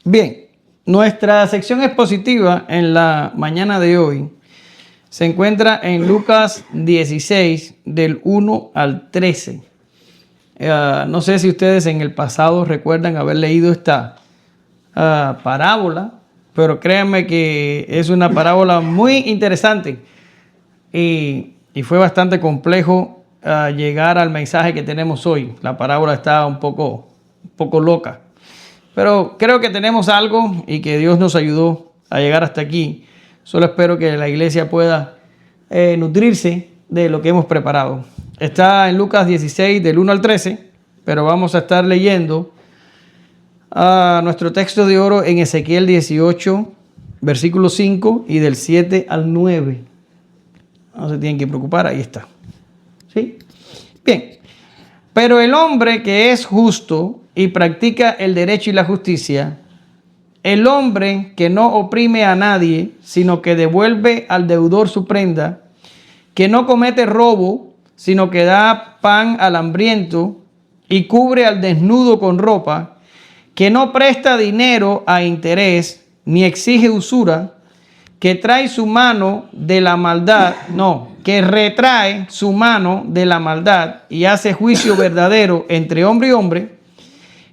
Bien, nuestra sección expositiva en la mañana de hoy se encuentra en Lucas 16, del 1 al 13. No sé si ustedes en el pasado recuerdan haber leído esta parábola, pero créanme que es una parábola muy interesante y fue bastante complejo llegar al mensaje que tenemos hoy. La parábola está un poco loca, pero creo que tenemos algo y que Dios nos ayudó a llegar hasta aquí. Solo espero que la iglesia pueda nutrirse de lo que hemos preparado. Está en Lucas 16, del 1 al 13, pero vamos a estar leyendo nuestro texto de oro en Ezequiel 18, versículo 5 y del 7 al 9. No se tienen que preocupar, ahí está. ¿Sí? Bien. Pero el hombre que es justo y practica el derecho y la justicia, el hombre que no oprime a nadie, sino que devuelve al deudor su prenda, que no comete robo, sino que da pan al hambriento y cubre al desnudo con ropa, que no presta dinero a interés, ni exige usura, que trae su mano de la maldad, que retrae su mano de la maldad y hace juicio verdadero entre hombre y hombre,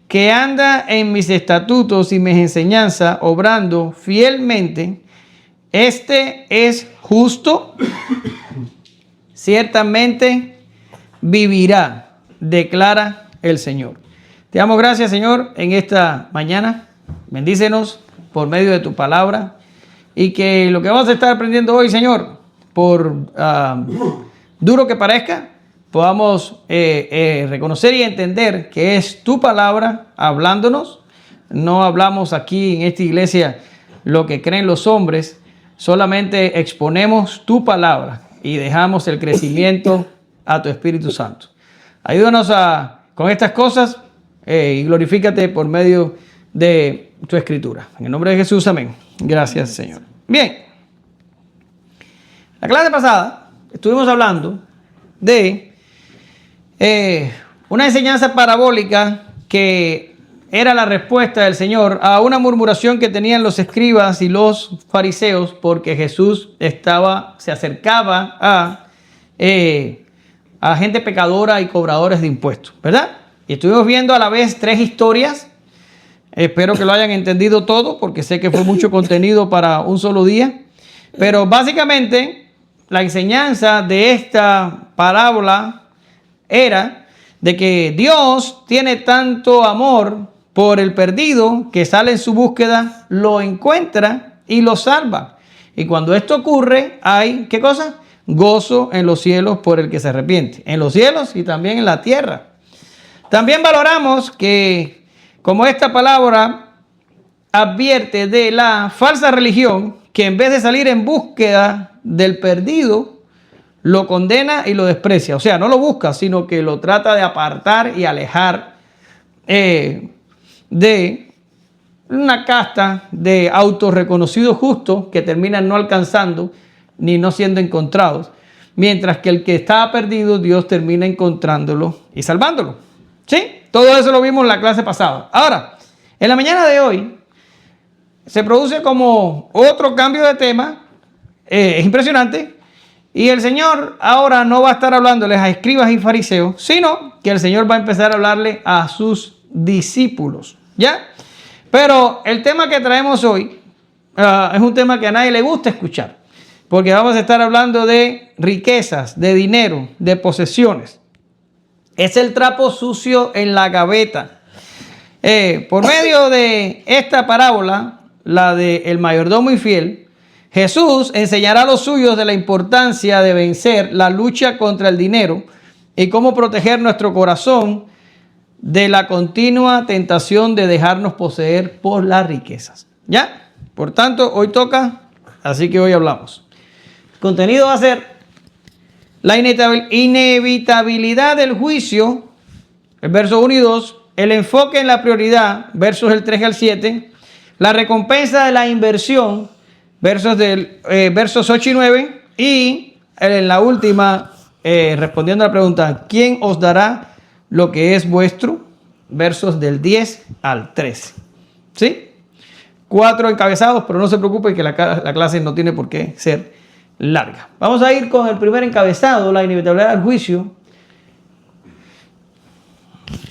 que anda en mis estatutos y mis enseñanzas, obrando fielmente, este es justo, ciertamente vivirá, declara el Señor. Te damos gracias, Señor, en esta mañana. Bendícenos por medio de tu palabra y que lo que vamos a estar aprendiendo hoy, Señor, por duro que parezca, podamos reconocer y entender que es tu palabra hablándonos. No hablamos aquí en esta iglesia lo que creen los hombres, solamente exponemos tu palabra y dejamos el crecimiento a tu Espíritu Santo. Ayúdanos con estas cosas y glorifícate por medio de tu escritura. En el nombre de Jesús, amén. Gracias, Señor. Bien. La clase pasada estuvimos hablando de una enseñanza parabólica que era la respuesta del Señor a una murmuración que tenían los escribas y los fariseos porque Jesús se acercaba a gente pecadora y cobradores de impuestos, ¿verdad? Y estuvimos viendo a la vez 3 historias. Espero que lo hayan entendido todo porque sé que fue mucho contenido para un solo día. Pero básicamente la enseñanza de esta parábola era de que Dios tiene tanto amor por el perdido que sale en su búsqueda, lo encuentra y lo salva. Y cuando esto ocurre, hay, ¿qué cosa? Gozo en los cielos por el que se arrepiente. En los cielos y también en la tierra. También valoramos que, como esta palabra advierte de la falsa religión, que en vez de salir en búsqueda del perdido, lo condena y lo desprecia. O sea, no lo busca, sino que lo trata de apartar y alejar de una casta de autorreconocidos justos que terminan no alcanzando ni no siendo encontrados. Mientras que el que estaba perdido, Dios termina encontrándolo y salvándolo. ¿Sí? Todo eso lo vimos en la clase pasada. Ahora, en la mañana de hoy, se produce como otro cambio de tema. Es impresionante. Y el Señor ahora no va a estar hablándoles a escribas y fariseos, sino que el Señor va a empezar a hablarle a sus discípulos. ¿Ya? Pero el tema que traemos hoy es un tema que a nadie le gusta escuchar. Porque vamos a estar hablando de riquezas, de dinero, de posesiones. Es el trapo sucio en la gaveta. Por medio de esta parábola, la del mayordomo infiel, Jesús enseñará a los suyos de la importancia de vencer la lucha contra el dinero y cómo proteger nuestro corazón de la continua tentación de dejarnos poseer por las riquezas. ¿Ya? Por tanto, hoy toca, así que hoy hablamos. El contenido va a ser la inevitabilidad del juicio, el verso 1 y 2, el enfoque en la prioridad, versos del 3 al 7, la recompensa de la inversión, versos 8 y 9, y en la última, respondiendo a la pregunta, ¿quién os dará lo que es vuestro? Versos del 10 al 13. ¿Sí? 4 encabezados, pero no se preocupen que la clase no tiene por qué ser larga. Vamos a ir con el primer encabezado, la inevitabilidad del juicio.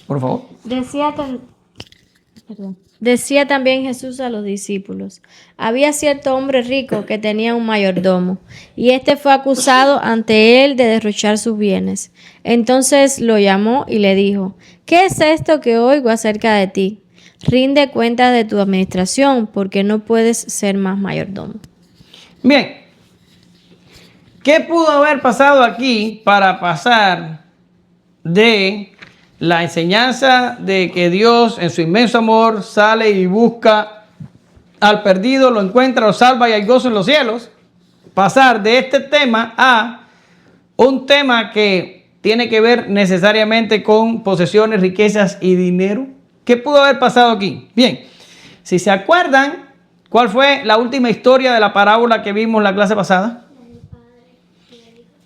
Por favor. Decía también Jesús a los discípulos: había cierto hombre rico que tenía un mayordomo, y éste fue acusado ante él de derrochar sus bienes. Entonces lo llamó y le dijo: ¿qué es esto que oigo acerca de ti? Rinde cuentas de tu administración, porque no puedes ser más mayordomo. Bien, ¿qué pudo haber pasado aquí para pasar de la enseñanza de que Dios en su inmenso amor sale y busca al perdido, lo encuentra, lo salva y hay gozo en los cielos? Pasar de este tema a un tema que tiene que ver necesariamente con posesiones, riquezas y dinero. ¿Qué pudo haber pasado aquí? Bien, si se acuerdan, ¿cuál fue la última historia de la parábola que vimos en la clase pasada?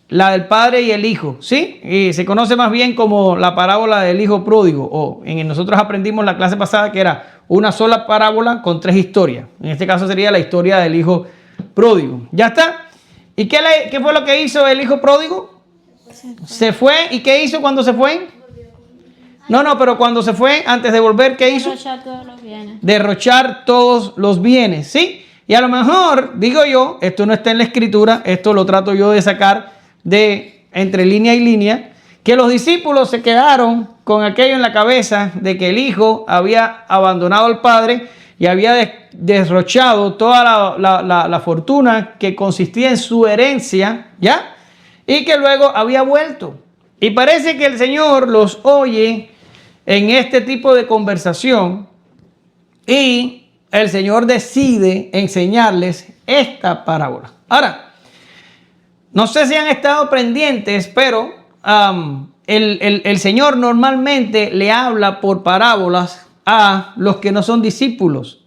La del padre y el hijo, ¿sí? Y se conoce más bien como la parábola del hijo pródigo. O nosotros aprendimos en la clase pasada que era una sola parábola con 3 historias. En este caso sería la historia del hijo pródigo. ¿Ya está? ¿Y qué fue lo que hizo el hijo pródigo? Se fue. ¿Y qué hizo cuando se fue? No, pero cuando se fue, antes de volver, ¿qué hizo? Derrochar todos los bienes. Derrochar todos los bienes, ¿sí? Y a lo mejor, digo yo, esto no está en la escritura, esto lo trato yo de sacar de entre línea y línea, que los discípulos se quedaron con aquello en la cabeza de que el hijo había abandonado al padre y había derrochado toda la fortuna que consistía en su herencia, ¿ya? Y que luego había vuelto. Y parece que el Señor los oye en este tipo de conversación y el Señor decide enseñarles esta parábola. Ahora, no sé si han estado pendientes, pero el Señor normalmente le habla por parábolas a los que no son discípulos.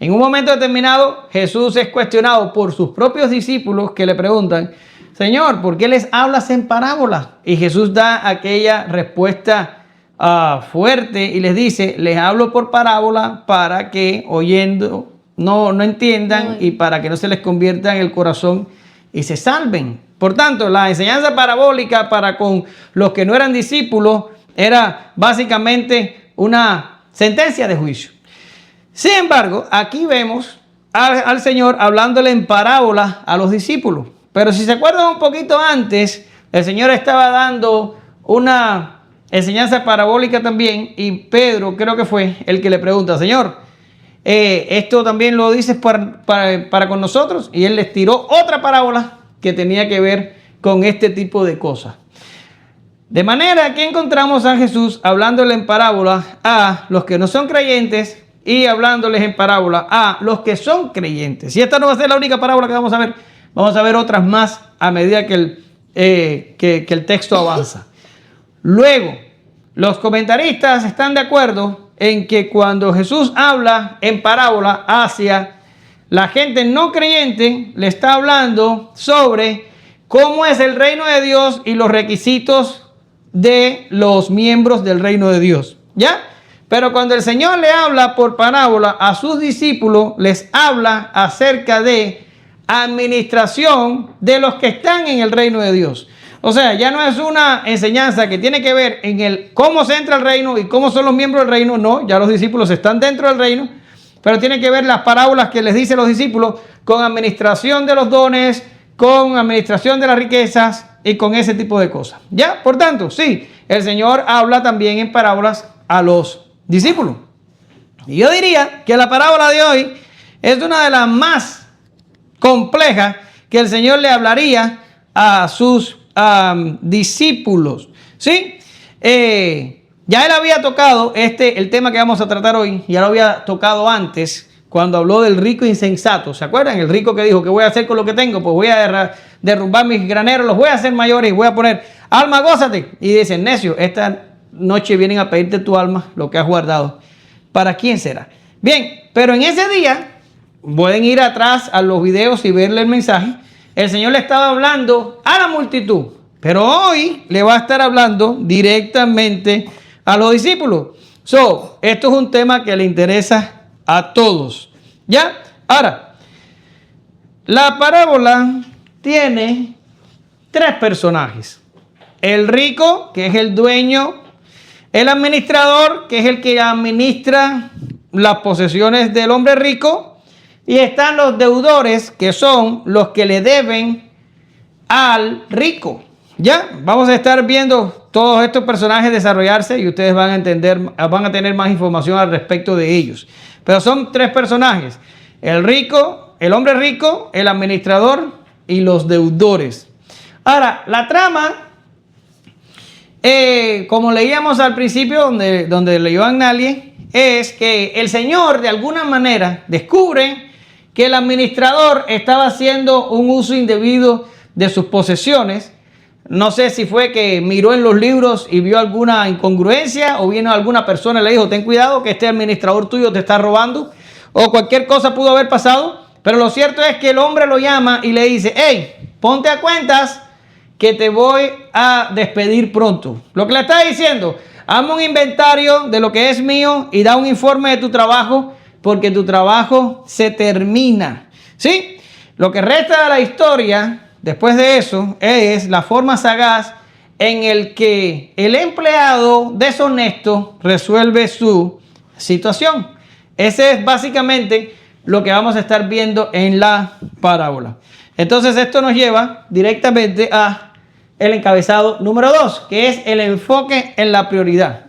En un momento determinado, Jesús es cuestionado por sus propios discípulos que le preguntan: Señor, ¿por qué les hablas en parábolas? Y Jesús da aquella respuesta fuerte y les dice: les hablo por parábola para que oyendo no entiendan y para que no se les convierta en el corazón y se salven. Por tanto, la enseñanza parabólica para con los que no eran discípulos era básicamente una sentencia de juicio. Sin embargo, aquí vemos al Señor hablándole en parábola a los discípulos. Pero si se acuerdan un poquito antes, el Señor estaba dando una enseñanza parabólica también y Pedro creo que fue el que le pregunta: Señor, ¿esto también lo dices para con nosotros? Y él les tiró otra parábola que tenía que ver con este tipo de cosas. De manera que encontramos a Jesús hablándole en parábola a los que no son creyentes y hablándoles en parábola a los que son creyentes. Y esta no va a ser la única parábola que vamos a ver. Vamos a ver otras más a medida que el texto avanza. Luego, los comentaristas están de acuerdo en que cuando Jesús habla en parábola hacia la gente no creyente, le está hablando sobre cómo es el reino de Dios y los requisitos de los miembros del reino de Dios. ¿Ya? Pero cuando el Señor le habla por parábola a sus discípulos, les habla acerca de administración de los que están en el reino de Dios. O sea, ya no es una enseñanza que tiene que ver en el cómo se entra al reino y cómo son los miembros del reino. No, ya los discípulos están dentro del reino, pero tiene que ver las parábolas que les dice los discípulos con administración de los dones, con administración de las riquezas y con ese tipo de cosas. ¿Ya? Por tanto, sí, el Señor habla también en parábolas a los discípulos. Y yo diría que la parábola de hoy es una de las más complejas que el Señor le hablaría a sus discípulos. ¿Sí? Ya él había tocado el tema que vamos a tratar hoy, ya lo había tocado antes cuando habló del rico insensato. ¿Se acuerdan? El rico que dijo: ¿qué voy a hacer con lo que tengo? Pues voy a derrumbar mis graneros, los voy a hacer mayores y voy a poner: alma, gózate. Y dicen: necio, esta noche vienen a pedirte tu alma, lo que has guardado. ¿Para quién será? Bien, pero en ese día, pueden ir atrás a los videos y verle el mensaje. El Señor le estaba hablando a la multitud, pero hoy le va a estar hablando directamente a los discípulos. Esto es un tema que le interesa a todos. ¿Ya? Ahora, la parábola tiene tres personajes. El rico, que es el dueño. El administrador, que es el que administra las posesiones del hombre rico. Y están los deudores, que son los que le deben al rico. Ya, vamos a estar viendo todos estos personajes desarrollarse y ustedes van a entender, van a tener más información al respecto de ellos. Pero son tres personajes: el rico, el hombre rico, el administrador y los deudores. Ahora, la trama, como leíamos al principio, donde leyó Agnalie, es que el Señor de alguna manera descubre que el administrador estaba haciendo un uso indebido de sus posesiones. No sé si fue que miró en los libros y vio alguna incongruencia, o vino alguna persona y le dijo: ten cuidado que este administrador tuyo te está robando, o cualquier cosa pudo haber pasado. Pero lo cierto es que el hombre lo llama y le dice: hey, ponte a cuentas que te voy a despedir pronto. Lo que le está diciendo: hazme un inventario de lo que es mío y da un informe de tu trabajo, porque tu trabajo se termina. ¿Sí? Lo que resta de la historia después de eso es la forma sagaz en el que el empleado deshonesto resuelve su situación. Ese es básicamente lo que vamos a estar viendo en la parábola. Entonces esto nos lleva directamente a el encabezado número 2, que es el enfoque en la prioridad.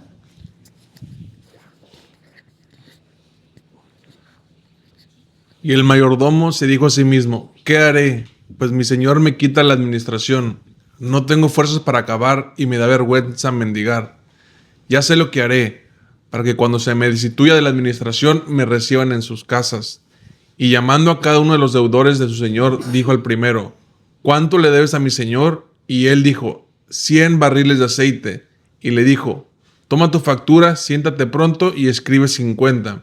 Y el mayordomo se dijo a sí mismo: ¿qué haré? Pues mi señor me quita la administración. No tengo fuerzas para acabar y me da vergüenza mendigar. Ya sé lo que haré, para que cuando se me destituya de la administración me reciban en sus casas. Y llamando a cada uno de los deudores de su señor, dijo al primero: ¿cuánto le debes a mi señor? Y él dijo: 100 barriles de aceite. Y le dijo: toma tu factura, siéntate pronto y escribe 50.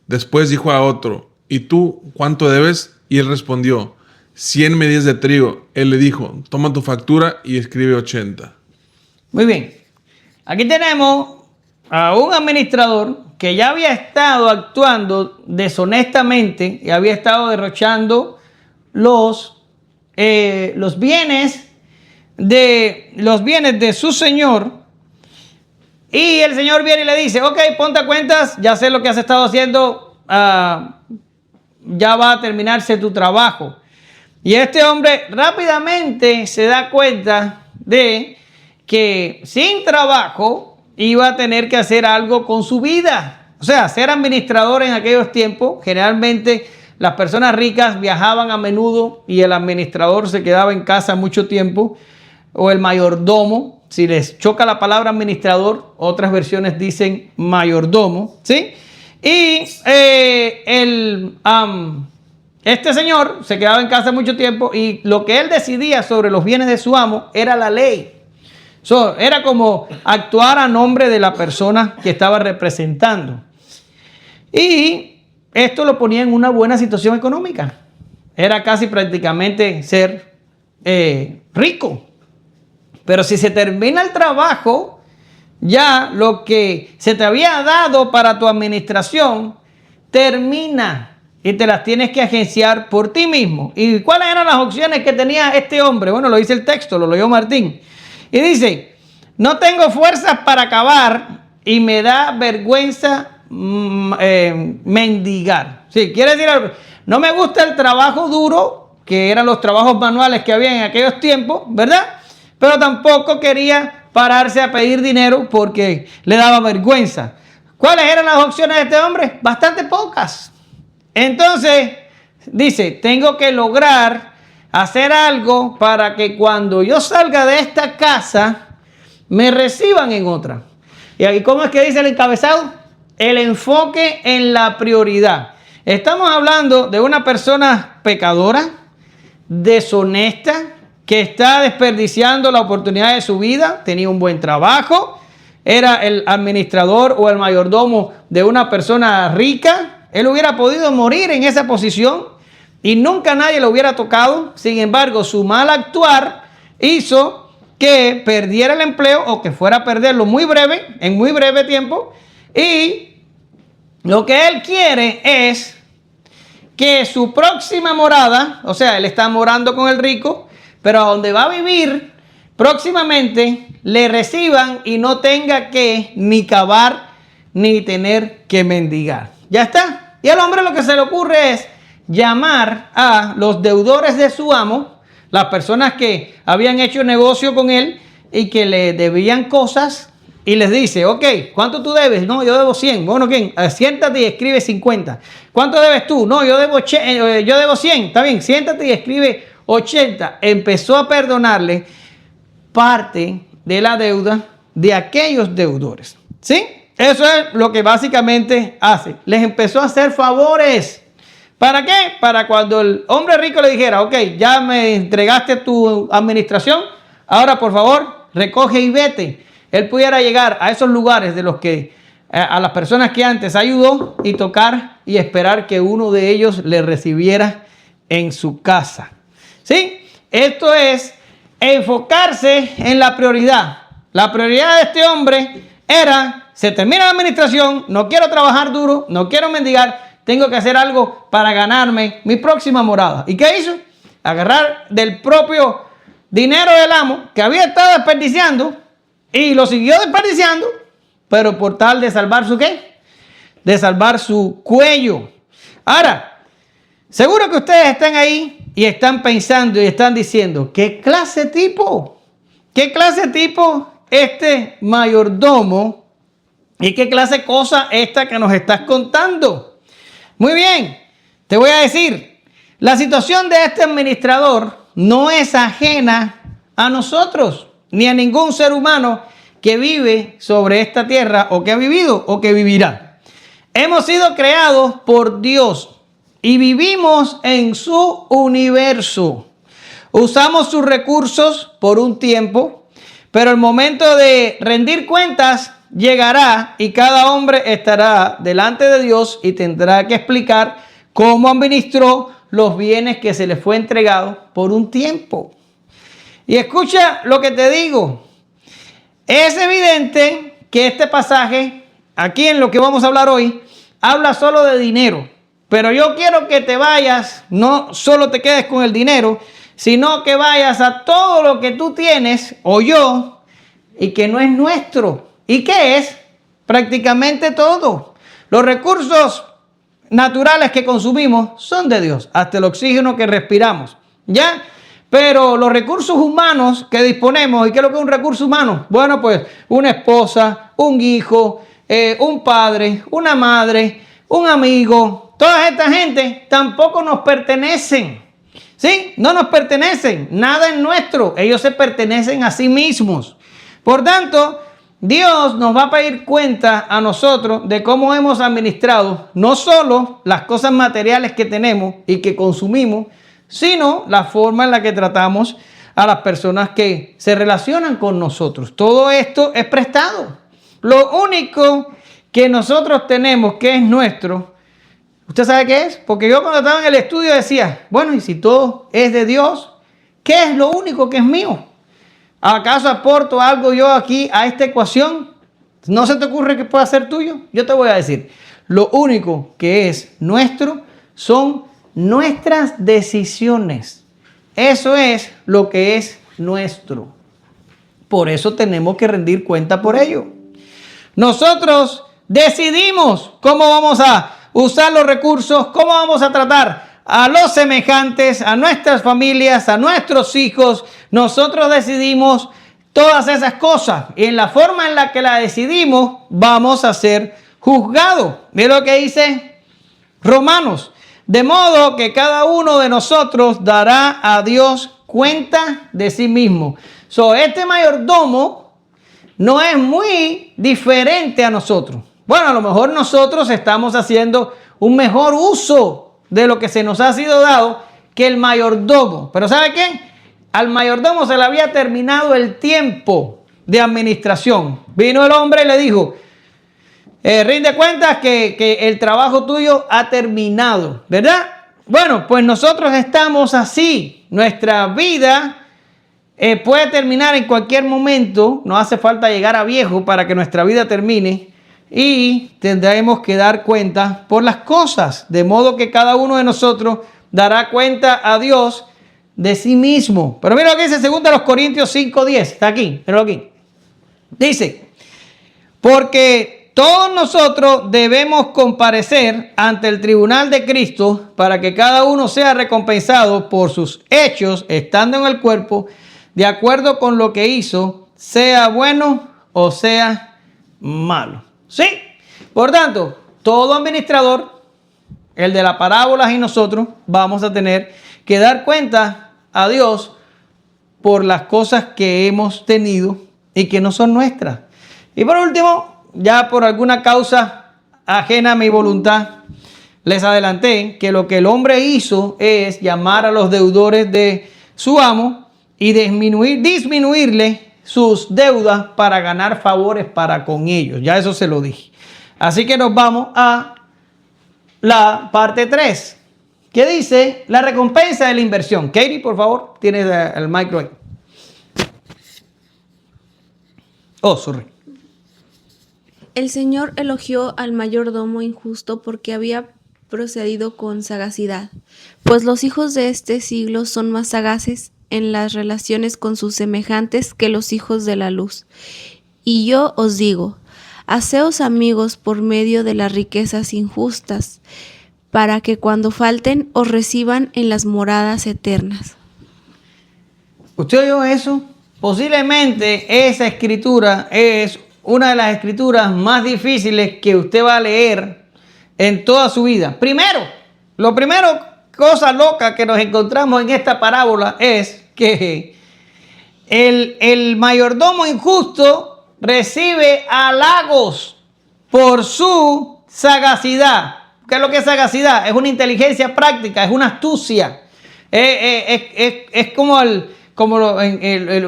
Después dijo a otro: ¿y tú cuánto debes? Y él respondió: 100 medidas de trigo. Él le dijo: toma tu factura y escribe 80. Muy bien. Aquí tenemos a un administrador que ya había estado actuando deshonestamente y había estado derrochando los bienes de su señor. Y el señor viene y le dice: ok, ponte a cuentas, ya sé lo que has estado haciendo, ya va a terminarse tu trabajo. Y este hombre rápidamente se da cuenta de que sin trabajo iba a tener que hacer algo con su vida. O sea, ser administrador en aquellos tiempos, generalmente las personas ricas viajaban a menudo y el administrador se quedaba en casa mucho tiempo, o el mayordomo. Si les choca la palabra administrador, otras versiones dicen mayordomo, ¿sí? Y este señor se quedaba en casa mucho tiempo y lo que él decidía sobre los bienes de su amo era la ley. Era como actuar a nombre de la persona que estaba representando. Y esto lo ponía en una buena situación económica. Era casi prácticamente ser rico. Pero si se termina el trabajo, ya lo que se te había dado para tu administración termina y te las tienes que agenciar por ti mismo. ¿Y cuáles eran las opciones que tenía este hombre? Bueno, lo dice el texto, lo leyó Martín. Y dice: no tengo fuerzas para acabar y me da vergüenza mendigar. Sí, quiere decir algo. No me gusta el trabajo duro, que eran los trabajos manuales que había en aquellos tiempos, ¿verdad? Pero tampoco quería pararse a pedir dinero porque le daba vergüenza. ¿Cuáles eran las opciones de este hombre? Bastante pocas. Entonces, dice: tengo que lograr hacer algo para que cuando yo salga de esta casa, me reciban en otra. ¿Y aquí cómo es que dice el encabezado? El enfoque en la prioridad. Estamos hablando de una persona pecadora, deshonesta, que está desperdiciando la oportunidad de su vida. Tenía un buen trabajo, era el administrador o el mayordomo de una persona rica. Él hubiera podido morir en esa posición y nunca nadie lo hubiera tocado. Sin embargo, su mal actuar hizo que perdiera el empleo, o que fuera a perderlo en muy breve tiempo. Y lo que él quiere es que su próxima morada, o sea, él está morando con el rico, pero a donde va a vivir próximamente le reciban y no tenga que ni cavar ni tener que mendigar. Ya está. Y al hombre lo que se le ocurre es llamar a los deudores de su amo, las personas que habían hecho negocio con él y que le debían cosas, y les dice, ok, ¿cuánto tú debes? No, yo debo 100. Bueno, ¿quién? Siéntate y escribe 50. ¿Cuánto debes tú? No, yo debo 100. Está bien, siéntate y escribe 80. Empezó a perdonarle parte de la deuda de aquellos deudores. ¿Sí? Eso es lo que básicamente hace. Les empezó a hacer favores. ¿Para qué? Para cuando el hombre rico le dijera, ok, ya me entregaste tu administración, ahora por favor recoge y vete. Él pudiera llegar a esos lugares de los que a las personas que antes ayudó y tocar y esperar que uno de ellos le recibiera en su casa. ¿Sí? Esto es enfocarse en la prioridad. La prioridad de este hombre era, se termina la administración, no quiero trabajar duro, no quiero mendigar, tengo que hacer algo para ganarme mi próxima morada. ¿Y qué hizo? Agarrar del propio dinero del amo que había estado desperdiciando y lo siguió desperdiciando, pero por tal de salvar su ¿qué? De salvar su cuello. Ahora, seguro que ustedes están ahí y están pensando y están diciendo, ¿qué clase de tipo? ¿Qué clase de tipo este mayordomo? ¿Y qué clase de cosa esta que nos estás contando? Muy bien, te voy a decir, la situación de este administrador no es ajena a nosotros, ni a ningún ser humano que vive sobre esta tierra o que ha vivido o que vivirá. Hemos sido creados por Dios y vivimos en su universo. Usamos sus recursos por un tiempo, pero el momento de rendir cuentas llegará y cada hombre estará delante de Dios y tendrá que explicar cómo administró los bienes que se le fue entregado por un tiempo. Y escucha lo que te digo. Es evidente que este pasaje, aquí en lo que vamos a hablar hoy, habla solo de dinero. Pero yo quiero que te vayas, no solo te quedes con el dinero, sino que vayas a todo lo que tú tienes o yo y que no es nuestro. ¿Y qué es? Prácticamente todo. Los recursos naturales que consumimos son de Dios, hasta el oxígeno que respiramos. ¿Ya? Pero los recursos humanos que disponemos, ¿y qué es lo que es un recurso humano? Bueno, pues una esposa, un hijo, un padre, una madre, un amigo, toda esta gente tampoco nos pertenecen. ¿Sí? No nos pertenecen, nada es nuestro, ellos se pertenecen a sí mismos. Por tanto, Dios nos va a pedir cuenta a nosotros de cómo hemos administrado no solo las cosas materiales que tenemos y que consumimos, sino la forma en la que tratamos a las personas que se relacionan con nosotros. Todo esto es prestado. Lo único que nosotros tenemos que es nuestro, ¿usted sabe qué es? Porque yo cuando estaba en el estudio decía, bueno, y si todo es de Dios, ¿qué es lo único que es mío? ¿Acaso aporto algo yo aquí a esta ecuación? ¿No se te ocurre que pueda ser tuyo? Yo te voy a decir, lo único que es nuestro son nuestras decisiones. Eso es lo que es nuestro. Por eso tenemos que rendir cuenta por ello. Nosotros decidimos cómo vamos a usar los recursos, cómo vamos a tratar a los semejantes, a nuestras familias, a nuestros hijos. Nosotros decidimos todas esas cosas y en la forma en la que la decidimos vamos a ser juzgados. Mira lo que dice Romanos. De modo que cada uno de nosotros dará a Dios cuenta de sí mismo. Este mayordomo no es muy diferente a nosotros. Bueno, a lo mejor nosotros estamos haciendo un mejor uso de lo que se nos ha sido dado que el mayordomo. Pero ¿sabe qué? Al mayordomo se le había terminado el tiempo de administración. Vino el hombre y le dijo, rinde cuentas que el trabajo tuyo ha terminado, ¿verdad? Bueno, pues nosotros estamos así. Nuestra vida puede terminar en cualquier momento. No hace falta llegar a viejo para que nuestra vida termine. y tendremos que dar cuenta por las cosas, de modo que cada uno de nosotros dará cuenta a Dios de sí mismo. Pero mira lo que dice 2 Corintios 5:10, está aquí, míralo aquí. Dice, porque todos nosotros debemos comparecer ante el tribunal de Cristo para que cada uno sea recompensado por sus hechos estando en el cuerpo, de acuerdo con lo que hizo, sea bueno o sea malo. ¿Sí? Por tanto, todo administrador, el de las parábolas y nosotros, vamos a tener que dar cuenta a Dios por las cosas que hemos tenido y que no son nuestras. Y por último, ya por alguna causa ajena a mi voluntad, les adelanté que lo que el hombre hizo es llamar a los deudores de su amo y disminuirle sus deudas para ganar favores para con ellos. Ya eso se lo dije. Así que nos vamos a la parte 3, que dice la recompensa de la inversión. Katie, por favor, tienes el micro ahí. Oh, sorry. El Señor elogió al mayordomo injusto porque había procedido con sagacidad, pues los hijos de este siglo son más sagaces en las relaciones con sus semejantes que los hijos de la luz. Y yo os digo, haceos amigos por medio de las riquezas injustas, para que cuando falten os reciban en las moradas eternas. ¿Usted oyó eso? Posiblemente esa escritura es una de las escrituras más difíciles que usted va a leer en toda su vida. Lo primero, cosa loca que nos encontramos en esta parábola es que el mayordomo injusto recibe halagos por su sagacidad. ¿Qué es lo que es sagacidad? Es una inteligencia práctica, es una astucia. Es como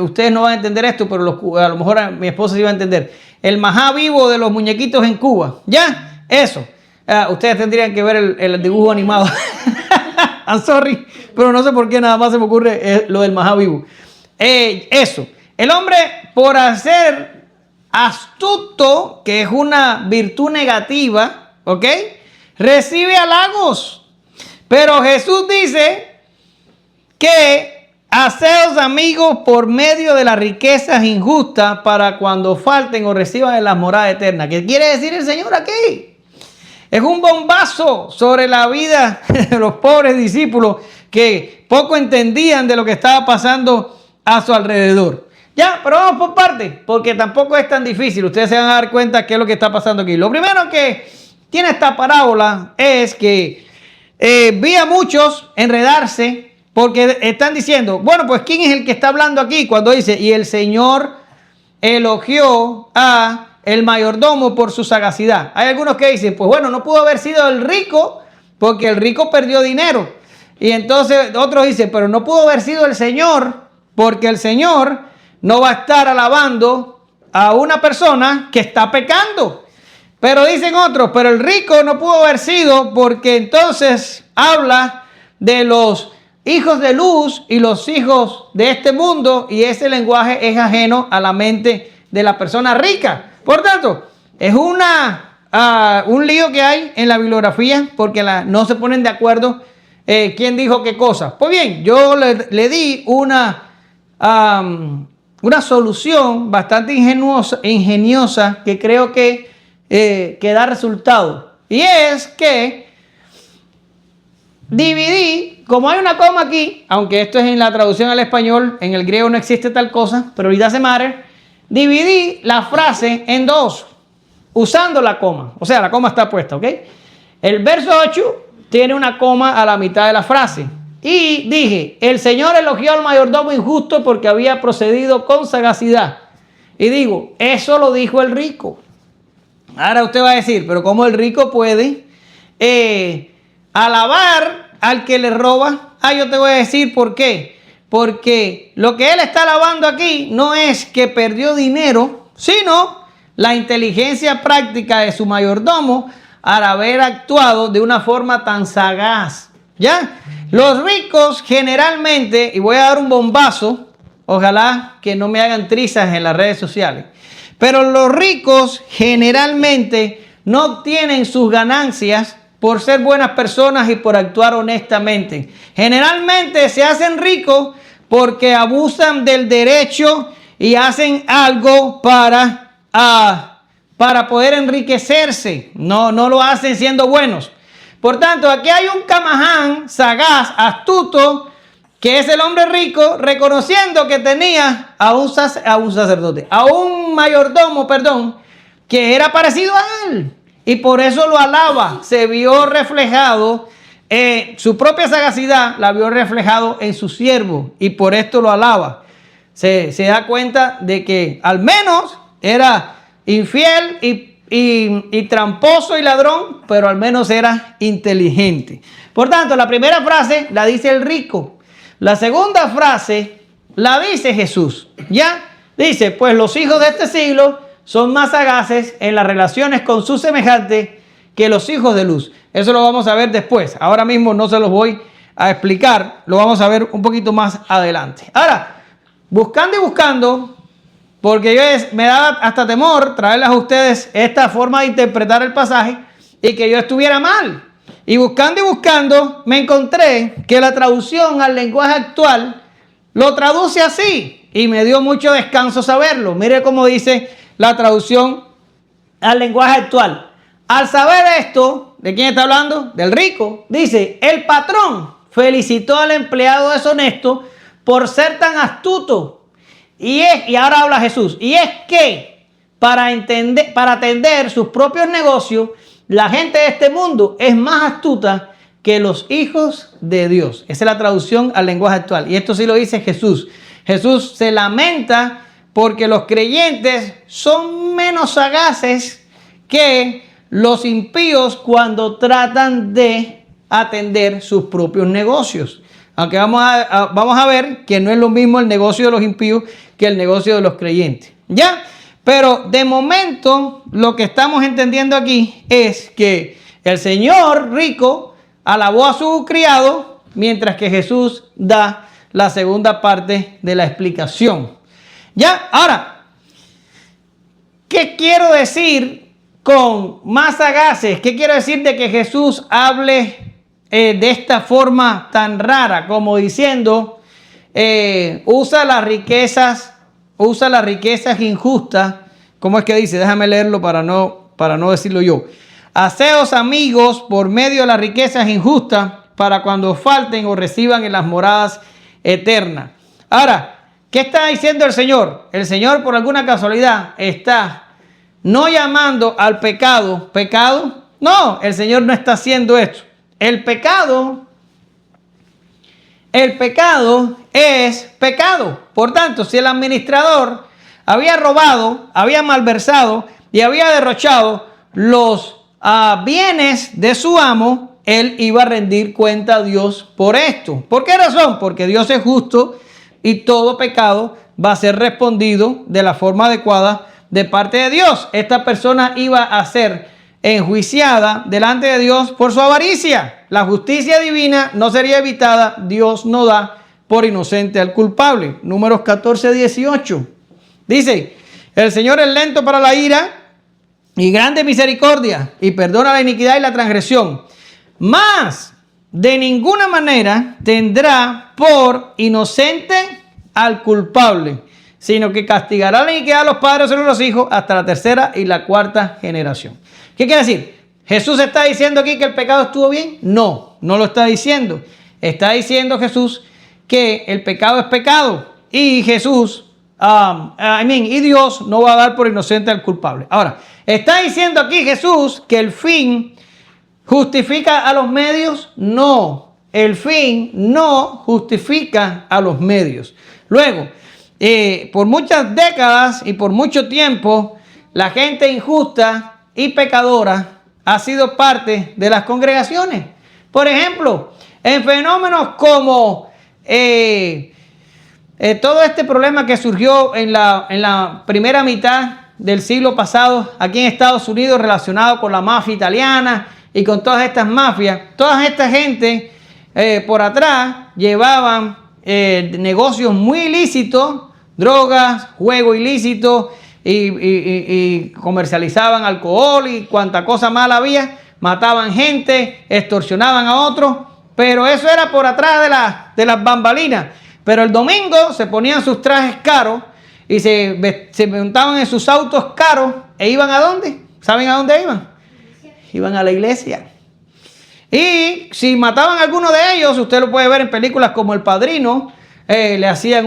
ustedes no van a entender esto, pero a lo mejor mi esposa sí va a entender. El majá vivo de los muñequitos en Cuba. ¿Ya? Eso. Ustedes tendrían que ver el dibujo animado. I'm sorry, pero no sé por qué nada más se me ocurre lo del majá vivo. Eso. El hombre, por hacer astuto, que es una virtud negativa, ¿ok?, recibe halagos. Pero Jesús dice que haceos amigos por medio de las riquezas injustas para cuando falten o reciban en la morada eterna. ¿Qué quiere decir el Señor aquí? Es un bombazo sobre la vida de los pobres discípulos que poco entendían de lo que estaba pasando a su alrededor. Ya, pero vamos por partes, porque tampoco es tan difícil. Ustedes se van a dar cuenta qué es lo que está pasando aquí. Lo primero que tiene esta parábola es que vi a muchos enredarse porque están diciendo, bueno, pues ¿quién es el que está hablando aquí? Cuando dice, y el Señor elogió a el mayordomo por su sagacidad. Hay algunos que dicen, pues bueno, no pudo haber sido el rico porque el rico perdió dinero. Y entonces otros dicen, pero no pudo haber sido el Señor porque el Señor no va a estar alabando a una persona que está pecando. Pero dicen otros, pero el rico no pudo haber sido porque entonces habla de los hijos de luz y los hijos de este mundo y ese lenguaje es ajeno a la mente de la persona rica. Por tanto, es un lío que hay en la bibliografía porque no se ponen de acuerdo quién dijo qué cosa. Pues bien, yo le di una solución bastante ingeniosa que creo que da resultado. Y es que dividí, como hay una coma aquí, aunque esto es en la traducción al español, en el griego no existe tal cosa, pero it doesn't matter, dividí la frase en dos, usando la coma. O sea, la coma está puesta, ¿ok? El verso 8 tiene una coma a la mitad de la frase. Y dije, el Señor elogió al mayordomo injusto porque había procedido con sagacidad. Y digo, eso lo dijo el rico. Ahora usted va a decir, pero ¿cómo el rico puede alabar al que le roba? Yo te voy a decir por qué. Porque lo que él está alabando aquí no es que perdió dinero, sino la inteligencia práctica de su mayordomo al haber actuado de una forma tan sagaz. ¿Ya? Los ricos generalmente, y voy a dar un bombazo, ojalá que no me hagan trizas en las redes sociales, Pero los ricos generalmente no obtienen sus ganancias por ser buenas personas y por actuar honestamente. Generalmente se hacen ricos porque abusan del derecho y hacen algo para poder enriquecerse. No lo hacen siendo buenos. Por tanto, aquí hay un Camaján sagaz, astuto, que es el hombre rico, reconociendo que tenía a un sacerdote, a un mayordomo, que era parecido a él. Y por eso lo alaba. Se vio reflejado, su propia sagacidad la vio reflejado en su siervo. Y por esto lo alaba. Se da cuenta de que al menos era infiel y tramposo y ladrón, pero al menos era inteligente. Por tanto, la primera frase la dice el rico. La segunda frase la dice Jesús. ¿Ya? Dice, pues los hijos de este siglo son más sagaces en las relaciones con sus semejantes que los hijos de luz. Eso lo vamos a ver después. Ahora mismo no se los voy a explicar. Lo vamos a ver un poquito más adelante. Ahora, buscando y buscando, porque me da hasta temor traerles a ustedes esta forma de interpretar el pasaje y que yo estuviera mal. Y buscando, me encontré que la traducción al lenguaje actual lo traduce así. Y me dio mucho descanso saberlo. Mire cómo dice la traducción al lenguaje actual. Al saber esto, ¿de quién está hablando? Del rico. Dice, el patrón felicitó al empleado deshonesto por ser tan astuto. Y ahora habla Jesús. Y es que para atender sus propios negocios, la gente de este mundo es más astuta que los hijos de Dios. Esa es la traducción al lenguaje actual. Y esto sí lo dice Jesús. Jesús se lamenta porque los creyentes son menos sagaces que los impíos cuando tratan de atender sus propios negocios. Aunque vamos a ver que no es lo mismo el negocio de los impíos que el negocio de los creyentes. ¿Ya? Pero de momento lo que estamos entendiendo aquí es que el señor rico alabó a su criado, mientras que Jesús da la segunda parte de la explicación. ¿Ya? Ahora, ¿qué quiero decir con más sagaces? ¿Qué quiero decir de que Jesús hable de esta forma tan rara, como diciendo, usa las riquezas injustas? ¿Cómo es que dice? Déjame leerlo para no decirlo yo. Haceos amigos por medio de las riquezas injustas para cuando falten o reciban en las moradas eternas. Ahora, ¿qué está diciendo el Señor? El Señor, por alguna casualidad, está no llamando al pecado. ¿Pecado? No, el Señor no está haciendo esto. El pecado es pecado. Por tanto, si el administrador había robado, había malversado y había derrochado los bienes de su amo, él iba a rendir cuenta a Dios por esto. ¿Por qué razón? Porque Dios es justo y todo pecado va a ser respondido de la forma adecuada de parte de Dios. Esta persona iba a ser enjuiciada delante de Dios por su avaricia. La justicia divina no sería evitada. Dios no da por inocente al culpable. Números 14:18. Dice, el Señor es lento para la ira y grande misericordia y perdona la iniquidad y la transgresión. Mas de ninguna manera tendrá por inocente al culpable, sino que castigará la iniquidad a los padres sobre los hijos hasta la tercera y la cuarta generación. ¿Qué quiere decir? ¿Jesús está diciendo aquí que el pecado estuvo bien? No, no lo está diciendo. Está diciendo Jesús que el pecado es pecado y Jesús, y Dios no va a dar por inocente al culpable. Ahora, ¿está diciendo aquí Jesús que el fin justifica a los medios? No, el fin no justifica a los medios. Luego, por muchas décadas y por mucho tiempo, la gente injusta y pecadora ha sido parte de las congregaciones. Por ejemplo, en fenómenos como todo este problema que surgió en la primera mitad del siglo pasado aquí en Estados Unidos relacionado con la mafia italiana y con todas estas mafias, toda esta gente por atrás llevaban negocios muy ilícitos, drogas, juego ilícito, y comercializaban alcohol y cuanta cosa mala había, mataban gente, extorsionaban a otros, pero eso era por atrás de las bambalinas. Pero el domingo se ponían sus trajes caros y se montaban en sus autos caros e iban ¿a dónde? ¿Saben a dónde iban? Iban a la iglesia. Y si mataban a alguno de ellos, usted lo puede ver en películas como El Padrino, le hacían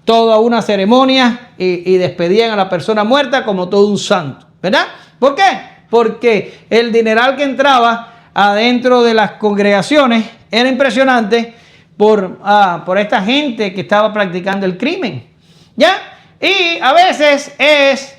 toda una ceremonia y despedían a la persona muerta como todo un santo, ¿verdad? ¿Por qué? Porque el dineral que entraba adentro de las congregaciones era impresionante por esta gente que estaba practicando el crimen, ¿ya? Y a veces es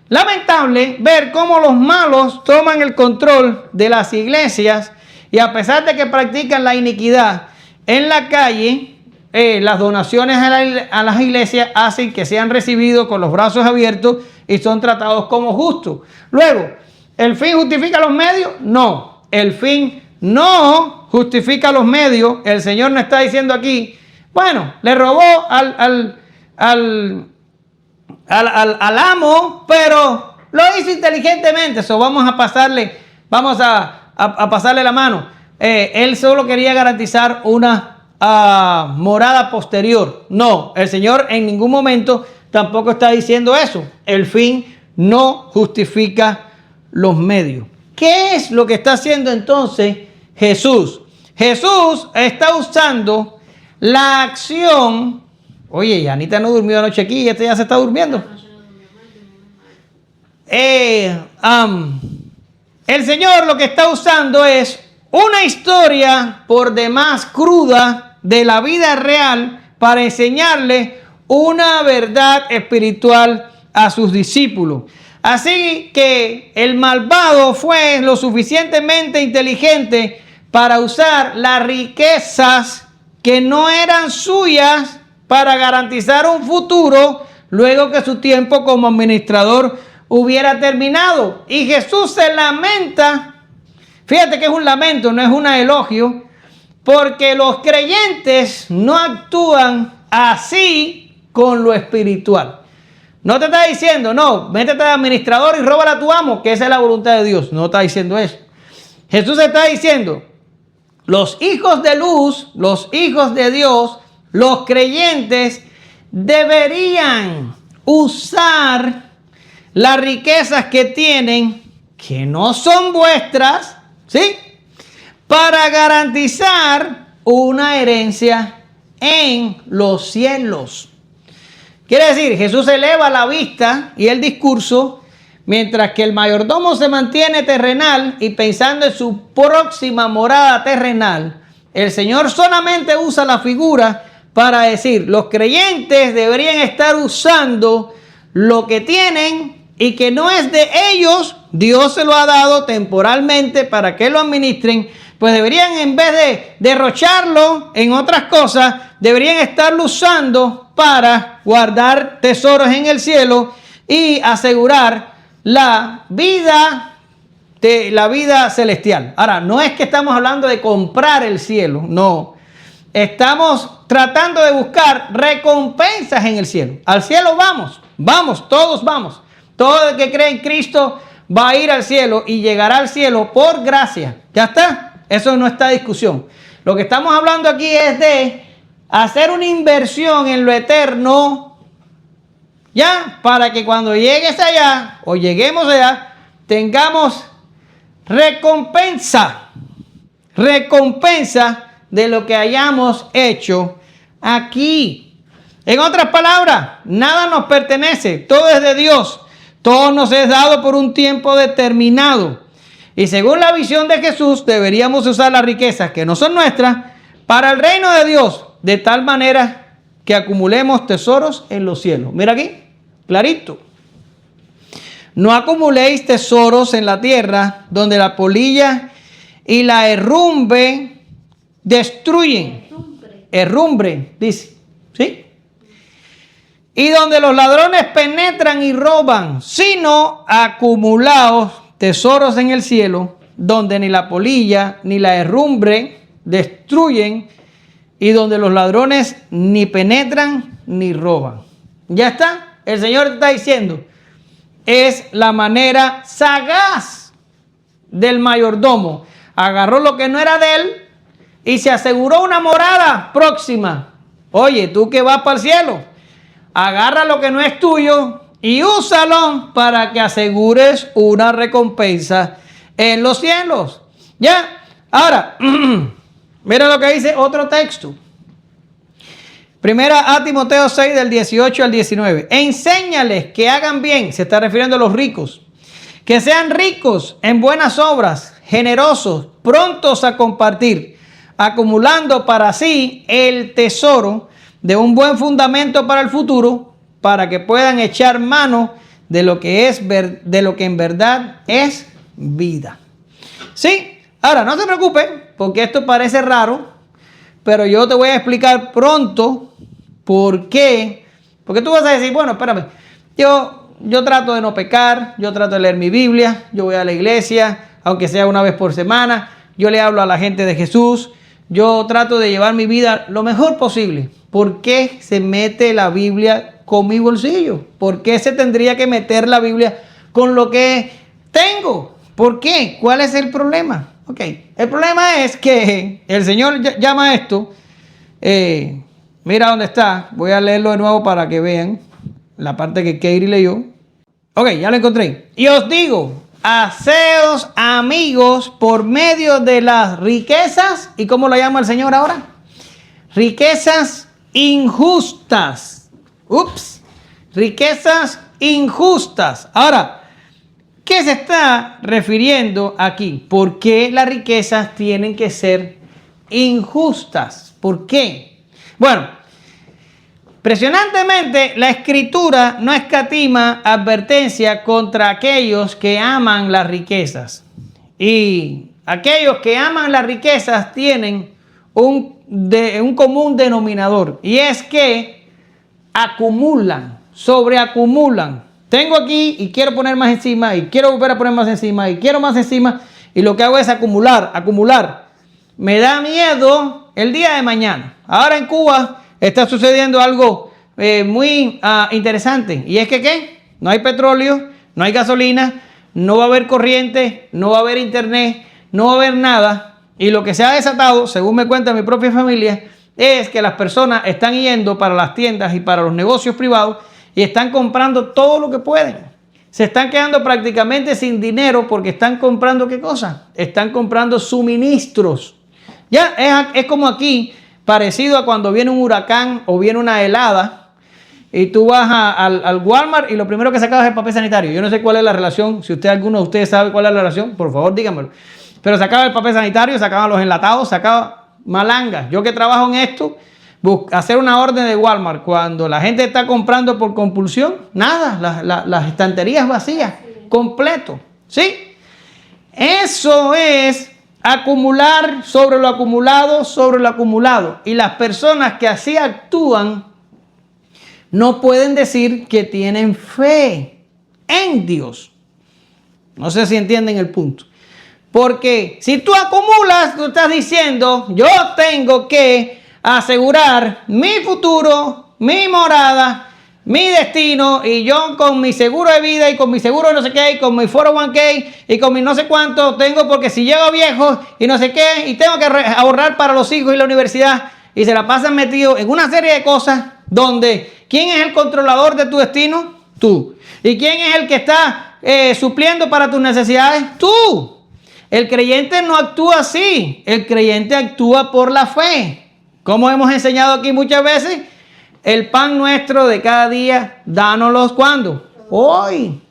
lamentable ver cómo los malos toman el control de las iglesias y a pesar de que practican la iniquidad en la calle, las donaciones a las iglesias hacen que sean recibidos con los brazos abiertos y son tratados como justos. Luego, ¿el fin justifica los medios? No, el fin no justifica los medios. El Señor nos está diciendo aquí, bueno, le robó al amo, pero lo hizo inteligentemente. Eso vamos a pasarle la mano. Él solo quería garantizar una morada posterior. No, el Señor en ningún momento tampoco está diciendo eso. El fin no justifica los medios. ¿Qué es lo que está haciendo entonces Jesús? Jesús está usando la acción. Oye, Anita no durmió anoche aquí y ya se está durmiendo. El Señor lo que está usando es una historia por demás cruda de la vida real para enseñarle una verdad espiritual a sus discípulos. Así que el malvado fue lo suficientemente inteligente para usar las riquezas que no eran suyas para garantizar un futuro luego que su tiempo como administrador hubiera terminado. Y Jesús se lamenta. Fíjate que es un lamento, no es un elogio, porque los creyentes no actúan así con lo espiritual. No te está diciendo, no, métete de administrador y róbala a tu amo, que esa es la voluntad de Dios. No está diciendo eso. Jesús está diciendo, los hijos de luz, los hijos de Dios, los creyentes deberían usar las riquezas que tienen, que no son vuestras, ¿sí?, para garantizar una herencia en los cielos. Quiere decir, Jesús eleva la vista y el discurso, mientras que el mayordomo se mantiene terrenal y pensando en su próxima morada terrenal. El Señor solamente usa la figura para decir, los creyentes deberían estar usando lo que tienen y que no es de ellos, Dios se lo ha dado temporalmente para que lo administren, pues deberían, en vez de derrocharlo en otras cosas, deberían estarlo usando para guardar tesoros en el cielo y asegurar la vida celestial. Ahora, no es que estamos hablando de comprar el cielo, no. Estamos tratando de buscar recompensas en el cielo. Al cielo vamos, todos vamos. Todo el que cree en Cristo va a ir al cielo y llegará al cielo por gracia. ¿Ya está? Eso no está en discusión. Lo que estamos hablando aquí es de hacer una inversión en lo eterno, ya, para que cuando llegues allá o lleguemos allá, tengamos recompensa de lo que hayamos hecho aquí. En otras palabras, nada nos pertenece, todo es de Dios, todo nos es dado por un tiempo determinado. Y según la visión de Jesús, deberíamos usar las riquezas que no son nuestras para el reino de Dios, de tal manera que acumulemos tesoros en los cielos. Mira aquí, clarito. No acumuléis tesoros en la tierra, donde la polilla y la herrumbre destruyen. Herrumbre, dice. ¿Sí? Y donde los ladrones penetran y roban, sino acumulaos tesoros en el cielo, donde ni la polilla ni la herrumbre destruyen, y donde los ladrones ni penetran ni roban. ¿Ya está? el Señor te está diciendo, es la manera sagaz del mayordomo. Agarró lo que no era de él y se aseguró una morada próxima. Oye, tú que vas para el cielo, agarra lo que no es tuyo y úsalo para que asegures una recompensa en los cielos. ¿Ya? Ahora, mira lo que dice otro texto. Primera a Timoteo 6 del 18 al 19. Enséñales que hagan bien, se está refiriendo a los ricos, que sean ricos en buenas obras, generosos, prontos a compartir, acumulando para sí el tesoro de un buen fundamento para el futuro, para que puedan echar mano de lo que en verdad es vida. ¿Sí? Ahora, no se preocupe, porque esto parece raro, pero yo te voy a explicar pronto por qué. Porque tú vas a decir, bueno, espérame, yo trato de no pecar, yo trato de leer mi Biblia, yo voy a la iglesia, aunque sea una vez por semana, yo le hablo a la gente de Jesús, yo trato de llevar mi vida lo mejor posible. ¿Por qué se mete la Biblia con mi bolsillo? ¿Por qué se tendría que meter la Biblia con lo que tengo? ¿Por qué? ¿Cuál es el problema? Ok, el problema es que el Señor llama esto, mira dónde está, voy a leerlo de nuevo para que vean la parte que Katie leyó. Ok, ya lo encontré. Y os digo, haceos amigos por medio de las riquezas, ¿y cómo lo llama el Señor ahora? Riquezas injustas. Riquezas injustas. Ahora, ¿qué se está refiriendo aquí? ¿Por qué las riquezas tienen que ser injustas? ¿Por qué? Bueno, impresionantemente la Escritura no escatima advertencia contra aquellos que aman las riquezas. Y aquellos que aman las riquezas tienen un común denominador. Y es que acumulan, sobreacumulan. Tengo aquí y quiero poner más encima y quiero volver a poner más encima y quiero más encima y lo que hago es acumular. Me da miedo el día de mañana. Ahora en Cuba está sucediendo algo muy interesante y es que ¿qué? No hay petróleo, no hay gasolina, no va a haber corriente, no va a haber internet, no va a haber nada y lo que se ha desatado, según me cuenta mi propia familia, es que las personas están yendo para las tiendas y para los negocios privados y están comprando todo lo que pueden. Se están quedando prácticamente sin dinero porque están comprando ¿qué cosa? Están comprando suministros. Ya es como aquí, parecido a cuando viene un huracán o viene una helada y tú vas al Walmart y lo primero que sacabas es el papel sanitario. Yo no sé cuál es la relación. Si alguno de ustedes sabe cuál es la relación, por favor díganmelo. Pero sacaba el papel sanitario, sacaban los enlatados, sacaba malangas. Yo que trabajo en esto, hacer una orden de Walmart cuando la gente está comprando por compulsión, nada, las estanterías vacías, completo, ¿sí? Eso es acumular sobre lo acumulado. Y las personas que así actúan no pueden decir que tienen fe en Dios. No sé si entienden el punto. Porque si tú acumulas, tú estás diciendo, yo tengo que asegurar mi futuro, mi morada, mi destino, y yo con mi seguro de vida y con mi seguro de no sé qué, y con mi 401k y con mi no sé cuánto tengo, porque si llego viejo y no sé qué, y tengo que ahorrar para los hijos y la universidad, y se la pasan metidos en una serie de cosas donde ¿quién es el controlador de tu destino? Tú. ¿Y quién es el que está supliendo para tus necesidades? Tú. El creyente no actúa así, el creyente actúa por la fe. Como hemos enseñado aquí muchas veces, el pan nuestro de cada día, dánoslos ¿cuándo? Hoy.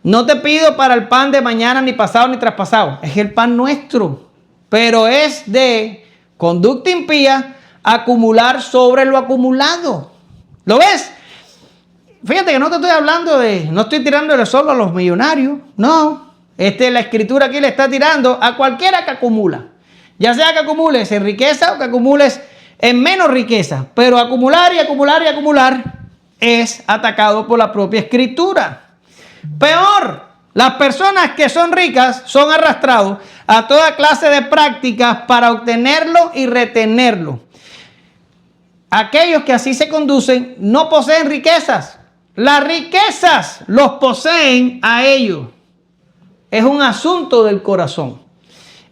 No te pido para el pan de mañana, ni pasado, ni traspasado. Es el pan nuestro. Pero es de conducta impía acumular sobre lo acumulado. ¿Lo ves? Fíjate que no te estoy hablando no estoy tirándole solo a los millonarios. No. La escritura aquí le está tirando a cualquiera que acumula. Ya sea que acumules en riqueza o que acumules en menos riqueza. Pero acumular y acumular y acumular es atacado por la propia escritura. Peor, las personas que son ricas son arrastrados a toda clase de prácticas para obtenerlo y retenerlo. Aquellos que así se conducen no poseen riquezas las riquezas los poseen a ellos. Es un asunto del corazón.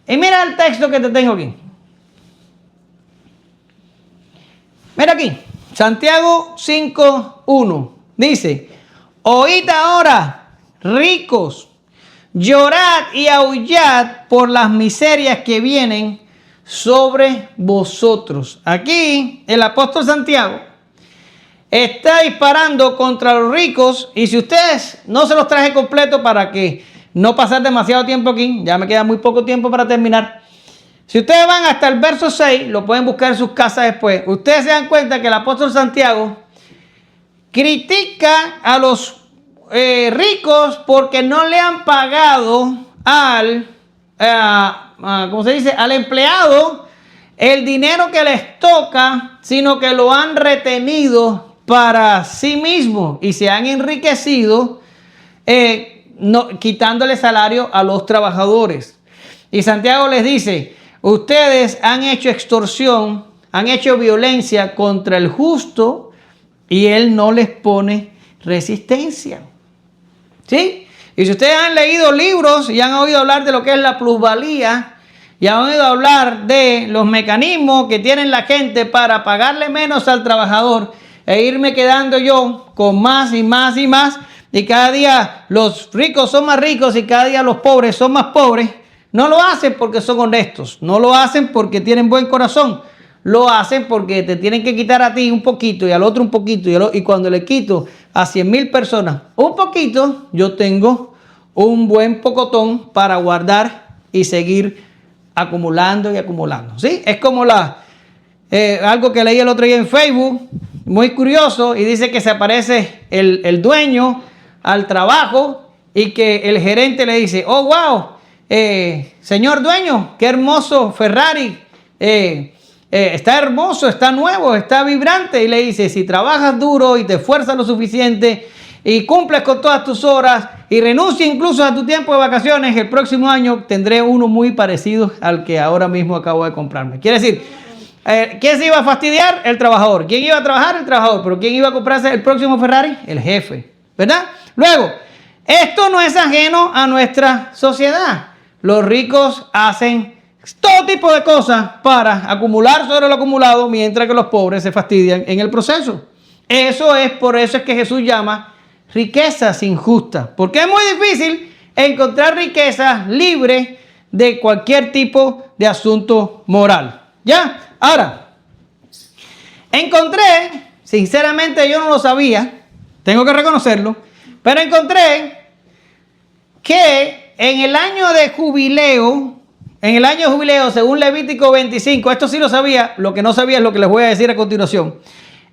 Y mira el texto que te tengo aquí. Mira aquí, Santiago 5:1. Dice, oíd ahora, ricos, llorad y aullad por las miserias que vienen sobre vosotros. Aquí el apóstol Santiago está disparando contra los ricos, y si ustedes, no se los traje completo para que no pasar demasiado tiempo aquí, ya me queda muy poco tiempo para terminar. Si ustedes van hasta el verso 6, lo pueden buscar en sus casas después, ustedes se dan cuenta que el apóstol Santiago critica a los ricos porque no le han pagado al empleado el dinero que les toca, sino que lo han retenido para sí mismos y se han enriquecido quitándole salario a los trabajadores. Y Santiago les dice, ustedes han hecho extorsión, han hecho violencia contra el justo y él no les pone resistencia. ¿Sí? Y si ustedes han leído libros y han oído hablar de lo que es la plusvalía y han oído hablar de los mecanismos que tienen la gente para pagarle menos al trabajador e irme quedando yo con más y más y más, y cada día los ricos son más ricos y cada día los pobres son más pobres, no lo hacen porque son honestos, no lo hacen porque tienen buen corazón, lo hacen porque te tienen que quitar a ti un poquito y al otro un poquito, y cuando le quito a 100,000 personas un poquito, yo tengo un buen pocotón para guardar y seguir acumulando y acumulando. ¿Sí? Es como algo que leí el otro día en Facebook, muy curioso, y dice que se aparece el dueño al trabajo y que el gerente le dice, oh wow, señor dueño, qué hermoso Ferrari, está hermoso, está nuevo, está vibrante. Y le dice, si trabajas duro y te esfuerzas lo suficiente y cumples con todas tus horas y renuncias incluso a tu tiempo de vacaciones, el próximo año tendré uno muy parecido al que ahora mismo acabo de comprarme. Quiere decir, ¿quién se iba a fastidiar? El trabajador. ¿Quién iba a trabajar? El trabajador. ¿Pero quién iba a comprarse el próximo Ferrari? El jefe, ¿verdad? Luego, esto no es ajeno a nuestra sociedad. Los ricos hacen todo tipo de cosas para acumular sobre lo acumulado, mientras que los pobres se fastidian en el proceso. Por eso es que Jesús llama riquezas injustas, porque es muy difícil encontrar riquezas libres de cualquier tipo de asunto moral. ¿Ya? Ahora, encontré, sinceramente yo no lo sabía, tengo que reconocerlo, pero encontré que en el año de jubileo, según Levítico 25, esto sí lo sabía, lo que no sabía es lo que les voy a decir a continuación.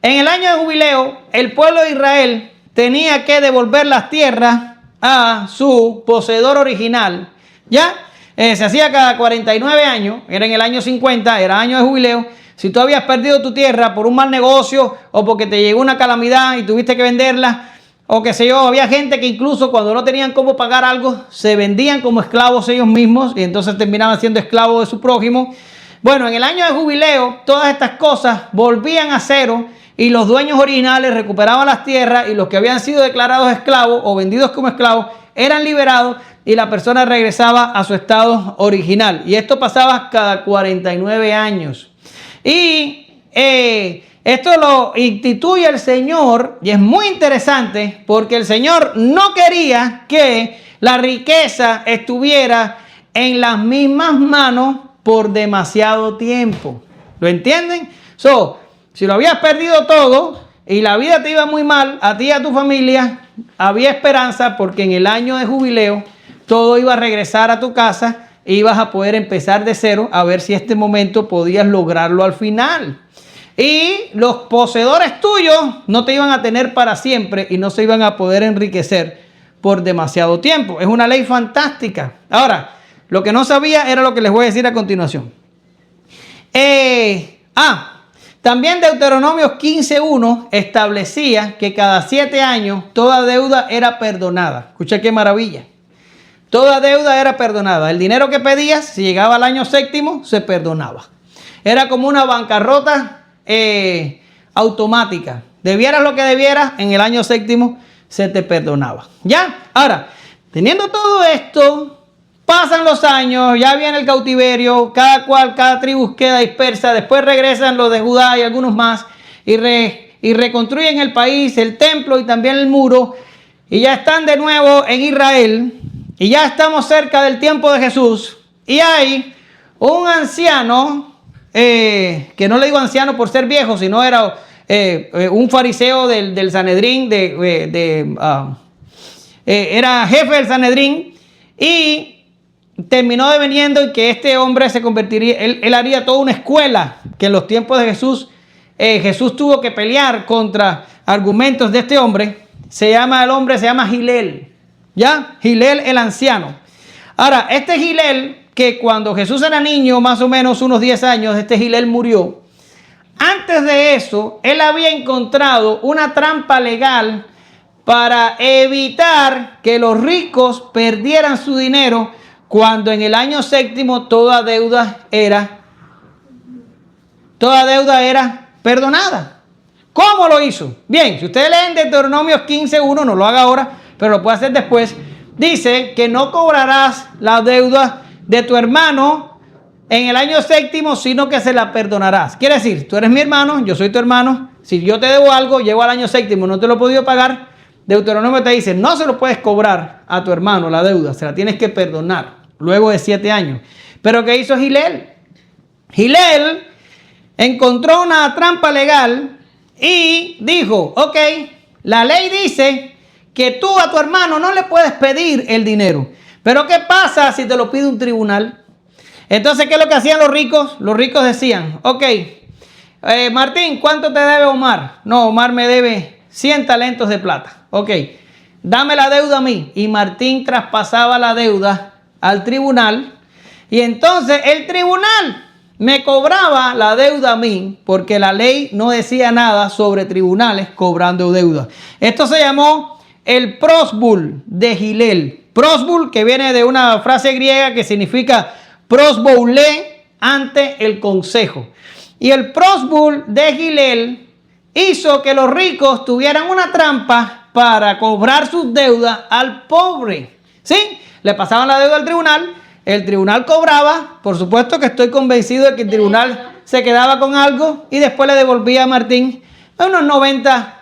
En el año de jubileo, el pueblo de Israel tenía que devolver las tierras a su poseedor original. ¿Ya? Se hacía cada 49 años, era en el año 50, era año de jubileo. Si tú habías perdido tu tierra por un mal negocio o porque te llegó una calamidad y tuviste que venderla, o qué sé yo, había gente que incluso cuando no tenían cómo pagar algo, se vendían como esclavos ellos mismos y entonces terminaban siendo esclavos de su prójimo. Bueno, en el año de jubileo, todas estas cosas volvían a cero y los dueños originales recuperaban las tierras y los que habían sido declarados esclavos o vendidos como esclavos eran liberados y la persona regresaba a su estado original. Y esto pasaba cada 49 años. Y esto lo instituye el Señor y es muy interesante porque el Señor no quería que la riqueza estuviera en las mismas manos por demasiado tiempo. ¿Lo entienden? Si lo habías perdido todo y la vida te iba muy mal, a ti y a tu familia, había esperanza porque en el año de jubileo todo iba a regresar a tu casa e ibas a poder empezar de cero a ver si este momento podías lograrlo al final. Y los poseedores tuyos no te iban a tener para siempre y no se iban a poder enriquecer por demasiado tiempo. Es una ley fantástica. Ahora, lo que no sabía era lo que les voy a decir a continuación. También Deuteronomio 15:1 establecía que cada 7 años toda deuda era perdonada. Escucha qué maravilla. Toda deuda era perdonada. El dinero que pedías, si llegaba al año 7º, se perdonaba. Era como una bancarrota automática. debieras lo que debieras, en el año séptimo se te perdonaba. ¿Ya? Ahora, teniendo todo esto, pasan los años, ya viene el cautiverio, cada tribu queda dispersa, después regresan los de Judá y algunos más y reconstruyen el país, el templo y también el muro, y ya están de nuevo en Israel, y ya estamos cerca del tiempo de Jesús, y hay un anciano, que no le digo anciano por ser viejo, sino era un fariseo del Sanedrín, era jefe del Sanedrín, y terminó deveniendo en que este hombre se convertiría, él haría toda una escuela, que en los tiempos de Jesús, Jesús tuvo que pelear contra argumentos de este hombre. El hombre se llama Gilel, ¿ya? Gilel el anciano. Ahora, este Gilel, que cuando Jesús era niño, más o menos unos 10 años, este Gilel murió. Antes de eso, él había encontrado una trampa legal para evitar que los ricos perdieran su dinero cuando en el año séptimo toda deuda era perdonada. ¿Cómo lo hizo? Bien, si ustedes leen Deuteronomio 15:1, no lo haga ahora, pero lo puede hacer después. Dice que no cobrarás la deuda de tu hermano en el año séptimo, sino que se la perdonarás. Quiere decir, tú eres mi hermano, yo soy tu hermano. Si yo te debo algo, llego al año séptimo, no te lo he podido pagar. Deuteronomio te dice, no se lo puedes cobrar a tu hermano la deuda, se la tienes que perdonar luego de 7 años. Pero ¿qué hizo Gilel? Gilel encontró una trampa legal y dijo, ok, la ley dice que tú a tu hermano no le puedes pedir el dinero. Pero ¿qué pasa si te lo pide un tribunal? Entonces, ¿qué es lo que hacían los ricos? Los ricos decían, ok, Martín, ¿cuánto te debe Omar? No, Omar me debe 100 talentos de plata. Ok, dame la deuda a mí. Y Martín traspasaba la deuda al tribunal. Y entonces el tribunal me cobraba la deuda a mí, porque la ley no decía nada sobre tribunales cobrando deuda. Esto se llamó el prosbul de Gilel. Prosbul, que viene de una frase griega que significa prosboulé, ante el consejo. Y el prosbul de Gilel hizo que los ricos tuvieran una trampa para cobrar sus deudas al pobre. ¿Sí? Le pasaban la deuda al tribunal. El tribunal cobraba, por supuesto que estoy convencido de que el tribunal se quedaba con algo y después le devolvía a Martín unos 90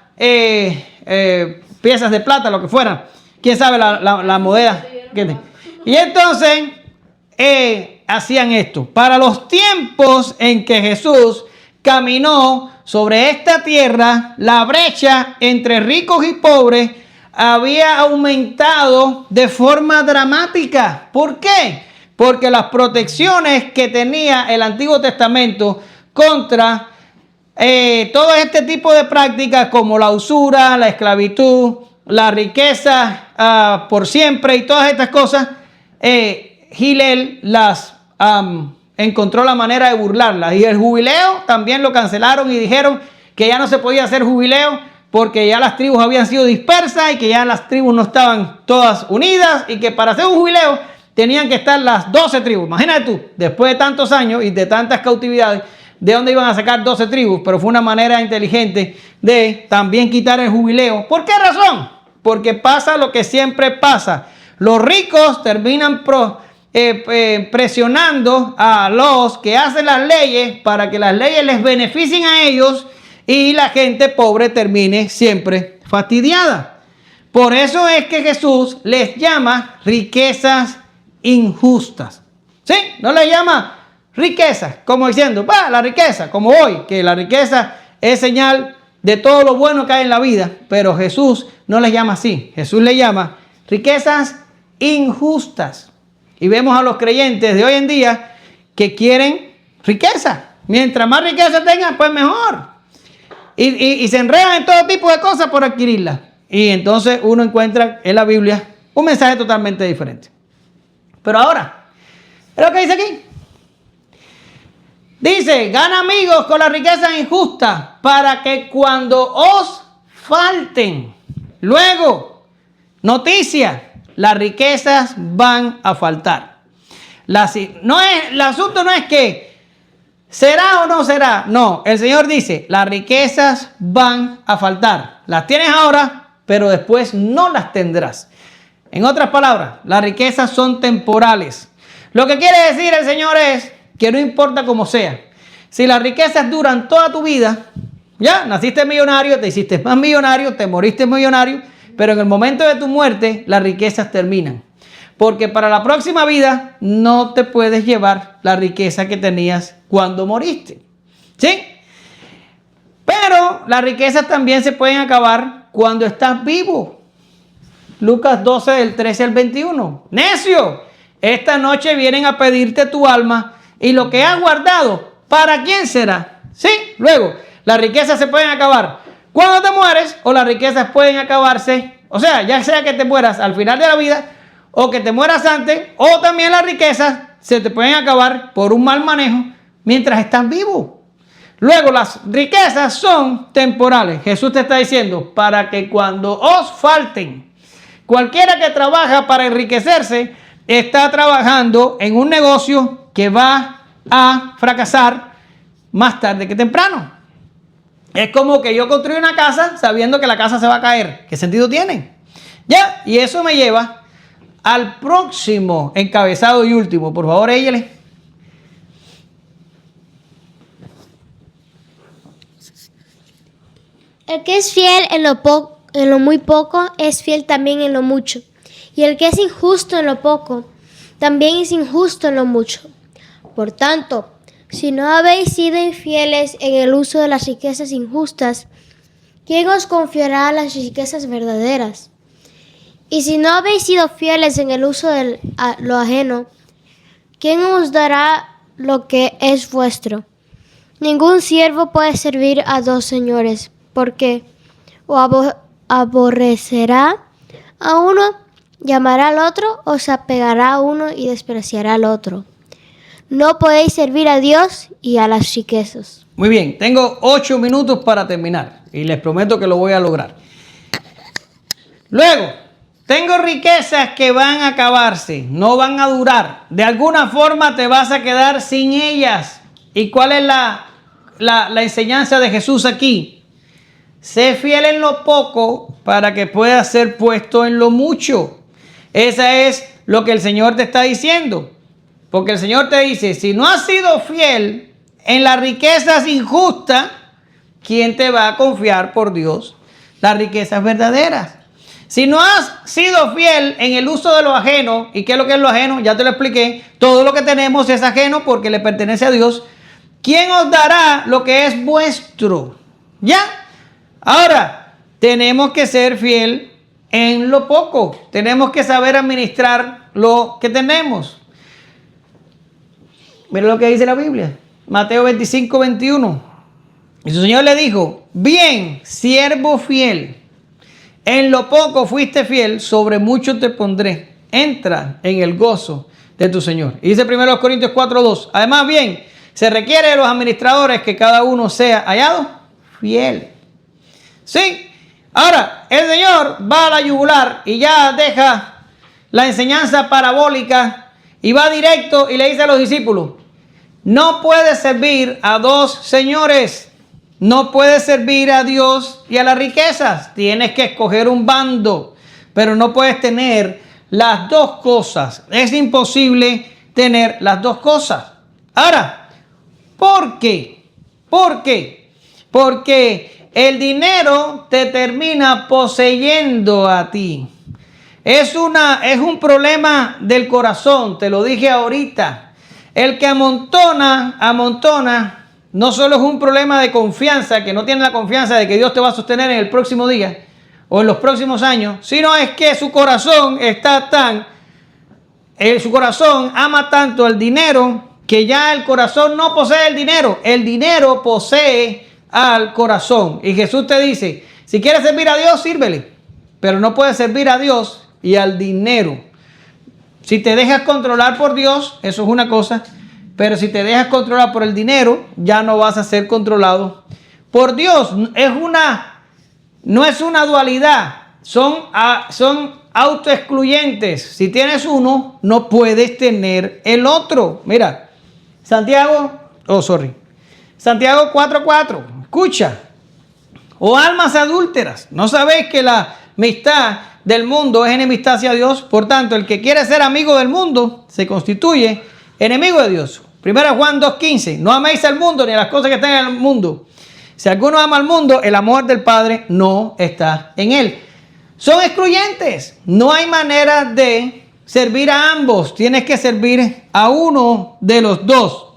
piezas de plata, lo que fuera. ¿Quién sabe la moneda? Y entonces hacían esto. Para los tiempos en que Jesús caminó sobre esta tierra, la brecha entre ricos y pobres había aumentado de forma dramática. ¿Por qué? Porque las protecciones que tenía el Antiguo Testamento contra todo este tipo de prácticas como la usura, la esclavitud, la riqueza por siempre y todas estas cosas, Gilel las encontró la manera de burlarlas. Y el jubileo también lo cancelaron y dijeron que ya no se podía hacer jubileo porque ya las tribus habían sido dispersas y que ya las tribus no estaban todas unidas y que para hacer un jubileo tenían que estar las 12 tribus. Imagínate tú, después de tantos años y de tantas cautividades, ¿de dónde iban a sacar 12 tribus? Pero fue una manera inteligente de también quitar el jubileo. ¿Por qué razón? Porque pasa lo que siempre pasa. Los ricos terminan presionando a los que hacen las leyes para que las leyes les beneficien a ellos y la gente pobre termine siempre fastidiada. Por eso es que Jesús les llama riquezas injustas. ¿Sí? No les llama riquezas, como diciendo, la riqueza, como hoy, que la riqueza es señal de todo lo bueno que hay en la vida, pero Jesús no les llama así. Jesús les llama riquezas injustas. Y vemos a los creyentes de hoy en día que quieren riqueza. Mientras más riqueza tengan, pues mejor. Y se enredan en todo tipo de cosas por adquirirla. Y entonces uno encuentra en la Biblia un mensaje totalmente diferente. Pero ahora, ¿es lo que dice aquí? Dice, gana amigos con las riquezas injustas para que cuando os falten, luego, noticia, las riquezas van a faltar. El asunto no es que ¿Será o no será? No, el Señor dice, las riquezas van a faltar. Las tienes ahora, pero después no las tendrás. En otras palabras, las riquezas son temporales. Lo que quiere decir el Señor es que no importa cómo sea. Si las riquezas duran toda tu vida, ya naciste millonario, te hiciste más millonario, te moriste millonario, pero en el momento de tu muerte, las riquezas terminan. Porque para la próxima vida no te puedes llevar la riqueza que tenías cuando moriste. ¿Sí? Pero las riquezas también se pueden acabar cuando estás vivo. Lucas 12, del 13 al 21. Necio, esta noche vienen a pedirte tu alma y lo que has guardado, ¿para quién será? ¿Sí? Luego, las riquezas se pueden acabar cuando te mueres o las riquezas pueden acabarse, o sea, ya sea que te mueras al final de la vida o que te mueras antes, o también las riquezas se te pueden acabar por un mal manejo mientras estás vivo. Luego, las riquezas son temporales. Jesús te está diciendo, para que cuando os falten, cualquiera que trabaja para enriquecerse está trabajando en un negocio que va a fracasar más tarde que temprano. Es como que yo construyo una casa sabiendo que la casa se va a caer. ¿Qué sentido tiene? Ya, y eso me lleva al próximo encabezado y último. Por favor, éllale. El que es fiel en lo muy poco, es fiel también en lo mucho. Y el que es injusto en lo poco, también es injusto en lo mucho. Por tanto, si no habéis sido infieles en el uso de las riquezas injustas, ¿quién os confiará las riquezas verdaderas? Y si no habéis sido fieles en el uso de lo ajeno, ¿quién os dará lo que es vuestro? Ningún siervo puede servir a dos señores, porque o aborrecerá a uno, llamará al otro, o se apegará a uno y despreciará al otro. No podéis servir a Dios y a las riquezas. Muy bien, tengo 8 minutos para terminar y les prometo que lo voy a lograr. Luego, tengo riquezas que van a acabarse, no van a durar. De alguna forma te vas a quedar sin ellas. ¿Y cuál es la enseñanza de Jesús aquí? Sé fiel en lo poco para que puedas ser puesto en lo mucho. Esa es lo que el Señor te está diciendo. Porque el Señor te dice, si no has sido fiel en las riquezas injustas, ¿quién te va a confiar por Dios las riquezas verdaderas? Si no has sido fiel en el uso de lo ajeno, ¿y qué es lo que es lo ajeno? Ya te lo expliqué. Todo lo que tenemos es ajeno porque le pertenece a Dios. ¿Quién os dará lo que es vuestro? ¿Ya? Ahora, tenemos que ser fiel en lo poco. Tenemos que saber administrar lo que tenemos. Mira lo que dice la Biblia. Mateo 25, 21. Y su Señor le dijo, bien, siervo fiel. En lo poco fuiste fiel, sobre mucho te pondré. Entra en el gozo de tu Señor. Y dice 1 Corintios 4:2. Además, bien, se requiere de los administradores que cada uno sea hallado fiel. Sí. Ahora, el Señor va a la yugular y ya deja la enseñanza parabólica y va directo y le dice a los discípulos, no puedes servir a dos señores. No puedes servir a Dios y a las riquezas. Tienes que escoger un bando, pero no puedes tener las dos cosas. Es imposible tener las dos cosas. Ahora, ¿por qué? ¿Por qué? Porque el dinero te termina poseyendo a ti. Es un problema del corazón, te lo dije ahorita. El que amontona, no solo es un problema de confianza, que no tiene la confianza de que Dios te va a sostener en el próximo día o en los próximos años, sino es que su corazón su corazón ama tanto el dinero que ya el corazón no posee el dinero posee al corazón. Y Jesús te dice, si quieres servir a Dios, sírvele, pero no puedes servir a Dios y al dinero. Si te dejas controlar por Dios, eso es una cosa. Pero si te dejas controlar por el dinero, ya no vas a ser controlado por Dios. No es una dualidad. Son autoexcluyentes. Si tienes uno, no puedes tener el otro. Mira, Santiago 4:4. Escucha. Oh almas adúlteras, ¿no sabéis que la amistad del mundo es enemistad hacia Dios? Por tanto, el que quiere ser amigo del mundo se constituye enemigo de Dios. 1 Juan 2:15. No améis al mundo ni a las cosas que están en el mundo. Si alguno ama al mundo, el amor del Padre no está en él. Son excluyentes. No hay manera de servir a ambos. Tienes que servir a uno de los dos.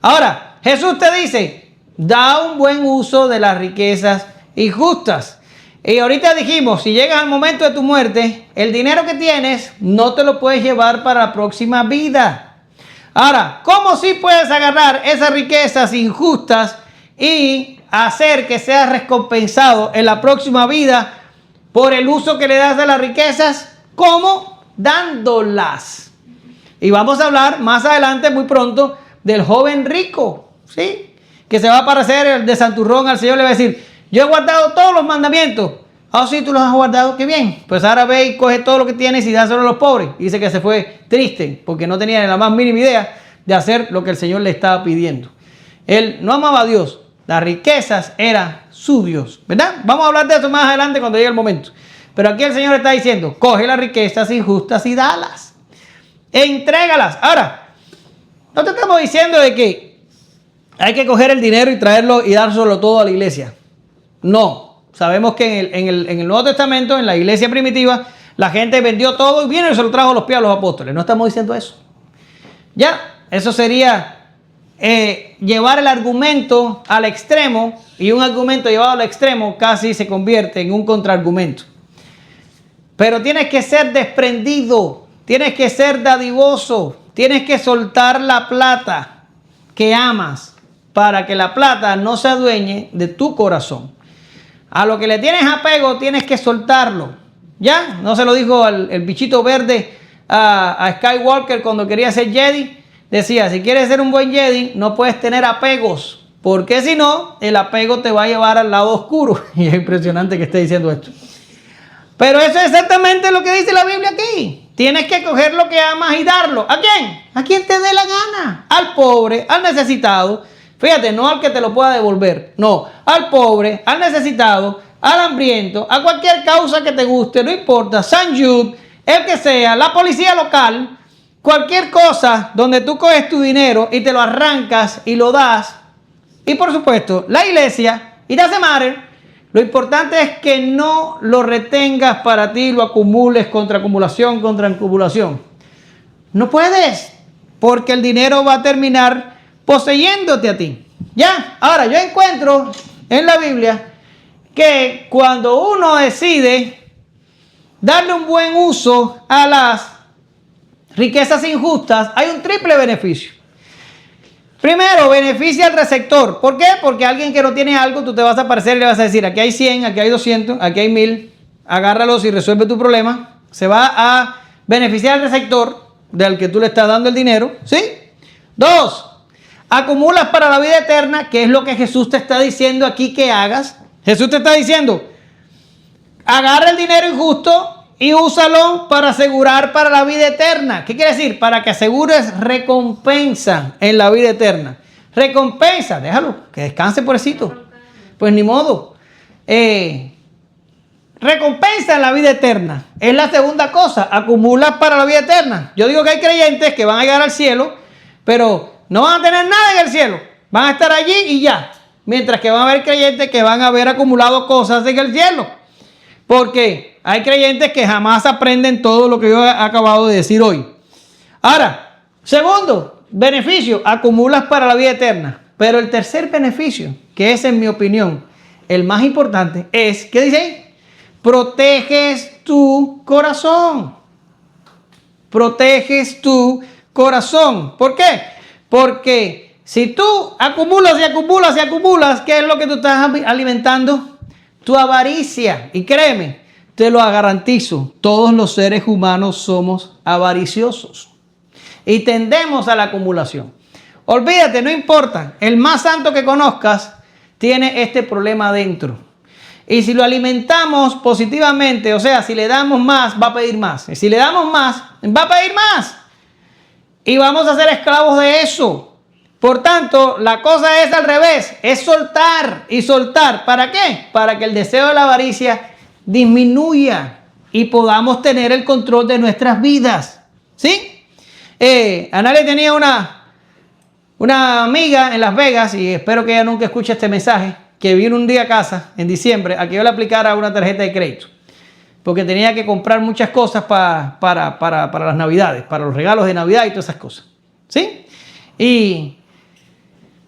Ahora, Jesús te dice, da un buen uso de las riquezas injustas. Y ahorita dijimos, si llegas al momento de tu muerte, el dinero que tienes no te lo puedes llevar para la próxima vida. Ahora, ¿cómo sí puedes agarrar esas riquezas injustas y hacer que seas recompensado en la próxima vida por el uso que le das de las riquezas? ¿Cómo? Dándolas. Y vamos a hablar más adelante, muy pronto, del joven rico, ¿sí? Que se va a parecer el de Santurrón al Señor, le va a decir, yo he guardado todos los mandamientos. Ah, sí, tú los has guardado, qué bien. Pues ahora ve y coge todo lo que tienes y dáselo a los pobres. Y dice que se fue triste porque no tenía la más mínima idea de hacer lo que el Señor le estaba pidiendo. Él no amaba a Dios. Las riquezas eran su Dios, ¿verdad? Vamos a hablar de eso más adelante cuando llegue el momento. Pero aquí el Señor está diciendo, coge las riquezas injustas y dalas. Entrégalas. Ahora, no te estamos diciendo de que hay que coger el dinero y traerlo y dárselo todo a la iglesia. No. Sabemos que en el Nuevo Testamento, en la iglesia primitiva, la gente vendió todo y vino y se lo trajo a los pies a los apóstoles. No estamos diciendo eso. Ya, eso sería llevar el argumento al extremo, y un argumento llevado al extremo casi se convierte en un contraargumento. Pero tienes que ser desprendido, tienes que ser dadivoso, tienes que soltar la plata que amas para que la plata no se adueñe de tu corazón. A lo que le tienes apego tienes que soltarlo. ¿Ya? ¿No se lo dijo el bichito verde a Skywalker cuando quería ser Jedi? Decía, si quieres ser un buen Jedi, no puedes tener apegos, porque si no, el apego te va a llevar al lado oscuro. Y es impresionante que esté diciendo esto. Pero eso es exactamente lo que dice la Biblia aquí. Tienes que coger lo que amas y darlo. ¿A quién? A quien te dé la gana. Al pobre, al necesitado. Fíjate, no al que te lo pueda devolver. No, al pobre, al necesitado, al hambriento, a cualquier causa que te guste, no importa. San Jude, el que sea, la policía local. Cualquier cosa donde tú coges tu dinero y te lo arrancas y lo das. Y por supuesto, la iglesia, y doesn't matter. Lo importante es que no lo retengas para ti, lo acumules contra acumulación. No puedes, porque el dinero va a terminar poseyéndote a ti. Ya, ahora yo encuentro en la Biblia que cuando uno decide darle un buen uso a las riquezas injustas, hay un triple beneficio. Primero, beneficia al receptor. ¿Por qué? Porque alguien que no tiene algo, tú te vas a aparecer y le vas a decir, aquí hay 100, aquí hay 200, aquí hay 1000, agárralos y resuelve tu problema. Se va a beneficiar al receptor del que tú le estás dando el dinero, ¿sí? 2, acumulas para la vida eterna, que es lo que Jesús te está diciendo aquí que hagas. Jesús te está diciendo, agarra el dinero injusto y úsalo para asegurar para la vida eterna. ¿Qué quiere decir? Para que asegures recompensa en la vida eterna. Recompensa, déjalo, que descanse pobrecito. Pues ni modo. Recompensa en la vida eterna. Es la segunda cosa, acumulas para la vida eterna. Yo digo que hay creyentes que van a llegar al cielo, pero no van a tener nada en el cielo. Van a estar allí y ya. Mientras que van a haber creyentes que van a haber acumulado cosas en el cielo. Porque hay creyentes que jamás aprenden todo lo que yo he acabado de decir hoy. Ahora, segundo beneficio, acumulas para la vida eterna. Pero el tercer beneficio, que es en mi opinión el más importante, es, ¿qué dice ahí? Proteges tu corazón. Proteges tu corazón. ¿Por qué? Porque si tú acumulas y acumulas y acumulas, ¿qué es lo que tú estás alimentando? Tu avaricia. Y créeme, te lo garantizo, todos los seres humanos somos avariciosos y tendemos a la acumulación. Olvídate, no importa, el más santo que conozcas tiene este problema dentro. Y si lo alimentamos positivamente, o sea, si le damos más, va a pedir más. Y si le damos más, va a pedir más. Y vamos a ser esclavos de eso. Por tanto, la cosa es al revés, es soltar y soltar. ¿Para qué? Para que el deseo de la avaricia disminuya y podamos tener el control de nuestras vidas. ¿Sí? Anale tenía una amiga en Las Vegas, y espero que ella nunca escuche este mensaje, que vino un día a casa en diciembre a que yo le aplicara una tarjeta de crédito. Porque tenía que comprar muchas cosas para las Navidades, para los regalos de Navidad y todas esas cosas. ¿Sí? Y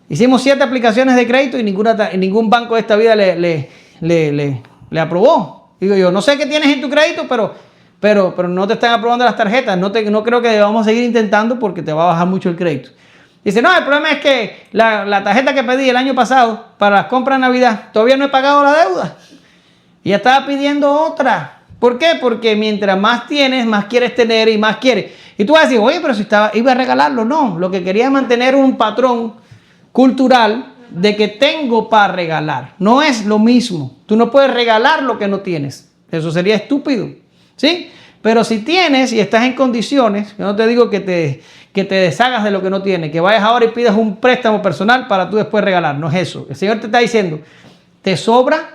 hicimos 7 aplicaciones de crédito y ningún banco de esta vida le aprobó. Digo yo, no sé qué tienes en tu crédito, pero no te están aprobando las tarjetas. No creo que debamos seguir intentando porque te va a bajar mucho el crédito. Dice, no, el problema es que la tarjeta que pedí el año pasado para las compras de Navidad, todavía no he pagado la deuda. Y ya estaba pidiendo otra. ¿Por qué? Porque mientras más tienes, más quieres tener y más quieres. Y tú vas a decir, oye, pero si iba a regalarlo. No, lo que quería es mantener un patrón cultural de que tengo para regalar. No es lo mismo. Tú no puedes regalar lo que no tienes. Eso sería estúpido. ¿Sí? Pero si tienes y estás en condiciones, yo no te digo que te deshagas de lo que no tienes, que vayas ahora y pidas un préstamo personal para tú después regalar. No es eso. El Señor te está diciendo, te sobra,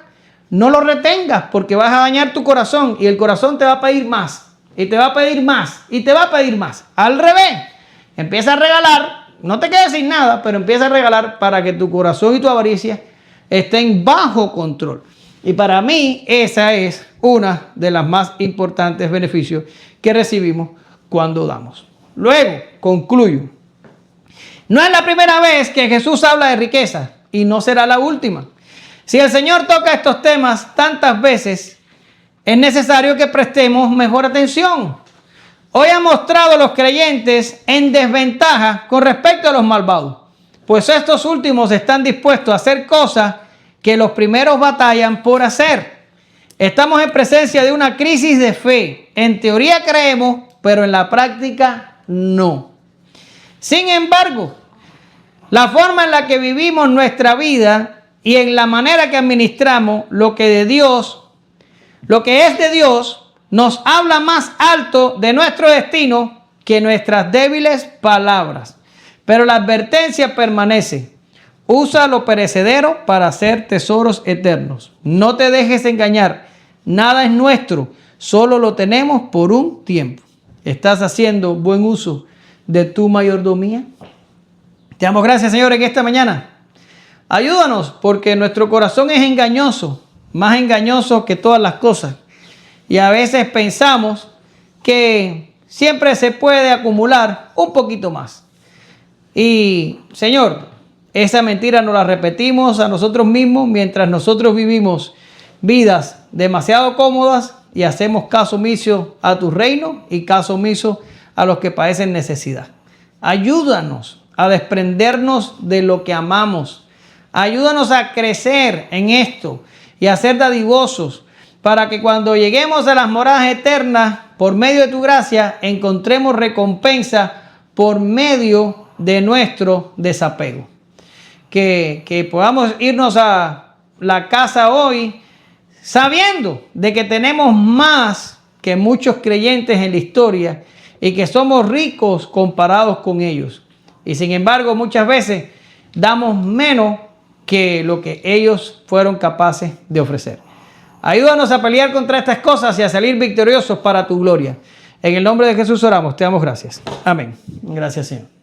no lo retengas porque vas a dañar tu corazón y el corazón te va a pedir más y te va a pedir más y te va a pedir más. Al revés, empieza a regalar, no te quedes sin nada, pero empieza a regalar para que tu corazón y tu avaricia estén bajo control. Y para mí esa es una de las más importantes beneficios que recibimos cuando damos. Luego, concluyo. No es la primera vez que Jesús habla de riqueza y no será la última. Si el Señor toca estos temas tantas veces, es necesario que prestemos mejor atención. Hoy ha mostrado a los creyentes en desventaja con respecto a los malvados, pues estos últimos están dispuestos a hacer cosas que los primeros batallan por hacer. Estamos en presencia de una crisis de fe. En teoría creemos, pero en la práctica no. Sin embargo, la forma en la que vivimos nuestra vida y en la manera que administramos lo que es de Dios, nos habla más alto de nuestro destino que nuestras débiles palabras. Pero la advertencia permanece. Usa lo perecedero para hacer tesoros eternos. No te dejes engañar. Nada es nuestro. Solo lo tenemos por un tiempo. ¿Estás haciendo buen uso de tu mayordomía? Te damos gracias, Señor, en esta mañana. Ayúdanos porque nuestro corazón es engañoso, más engañoso que todas las cosas. Y a veces pensamos que siempre se puede acumular un poquito más. Y, Señor, esa mentira nos la repetimos a nosotros mismos mientras nosotros vivimos vidas demasiado cómodas y hacemos caso omiso a tu reino y caso omiso a los que padecen necesidad. Ayúdanos a desprendernos de lo que amamos. Ayúdanos a crecer en esto y a ser dadivosos para que cuando lleguemos a las moradas eternas, por medio de tu gracia, encontremos recompensa por medio de nuestro desapego. Que podamos irnos a la casa hoy sabiendo de que tenemos más que muchos creyentes en la historia y que somos ricos comparados con ellos. Y sin embargo, muchas veces damos menos que lo que ellos fueron capaces de ofrecer. Ayúdanos a pelear contra estas cosas y a salir victoriosos para tu gloria. En el nombre de Jesús oramos. Te damos gracias. Amén. Gracias, Señor.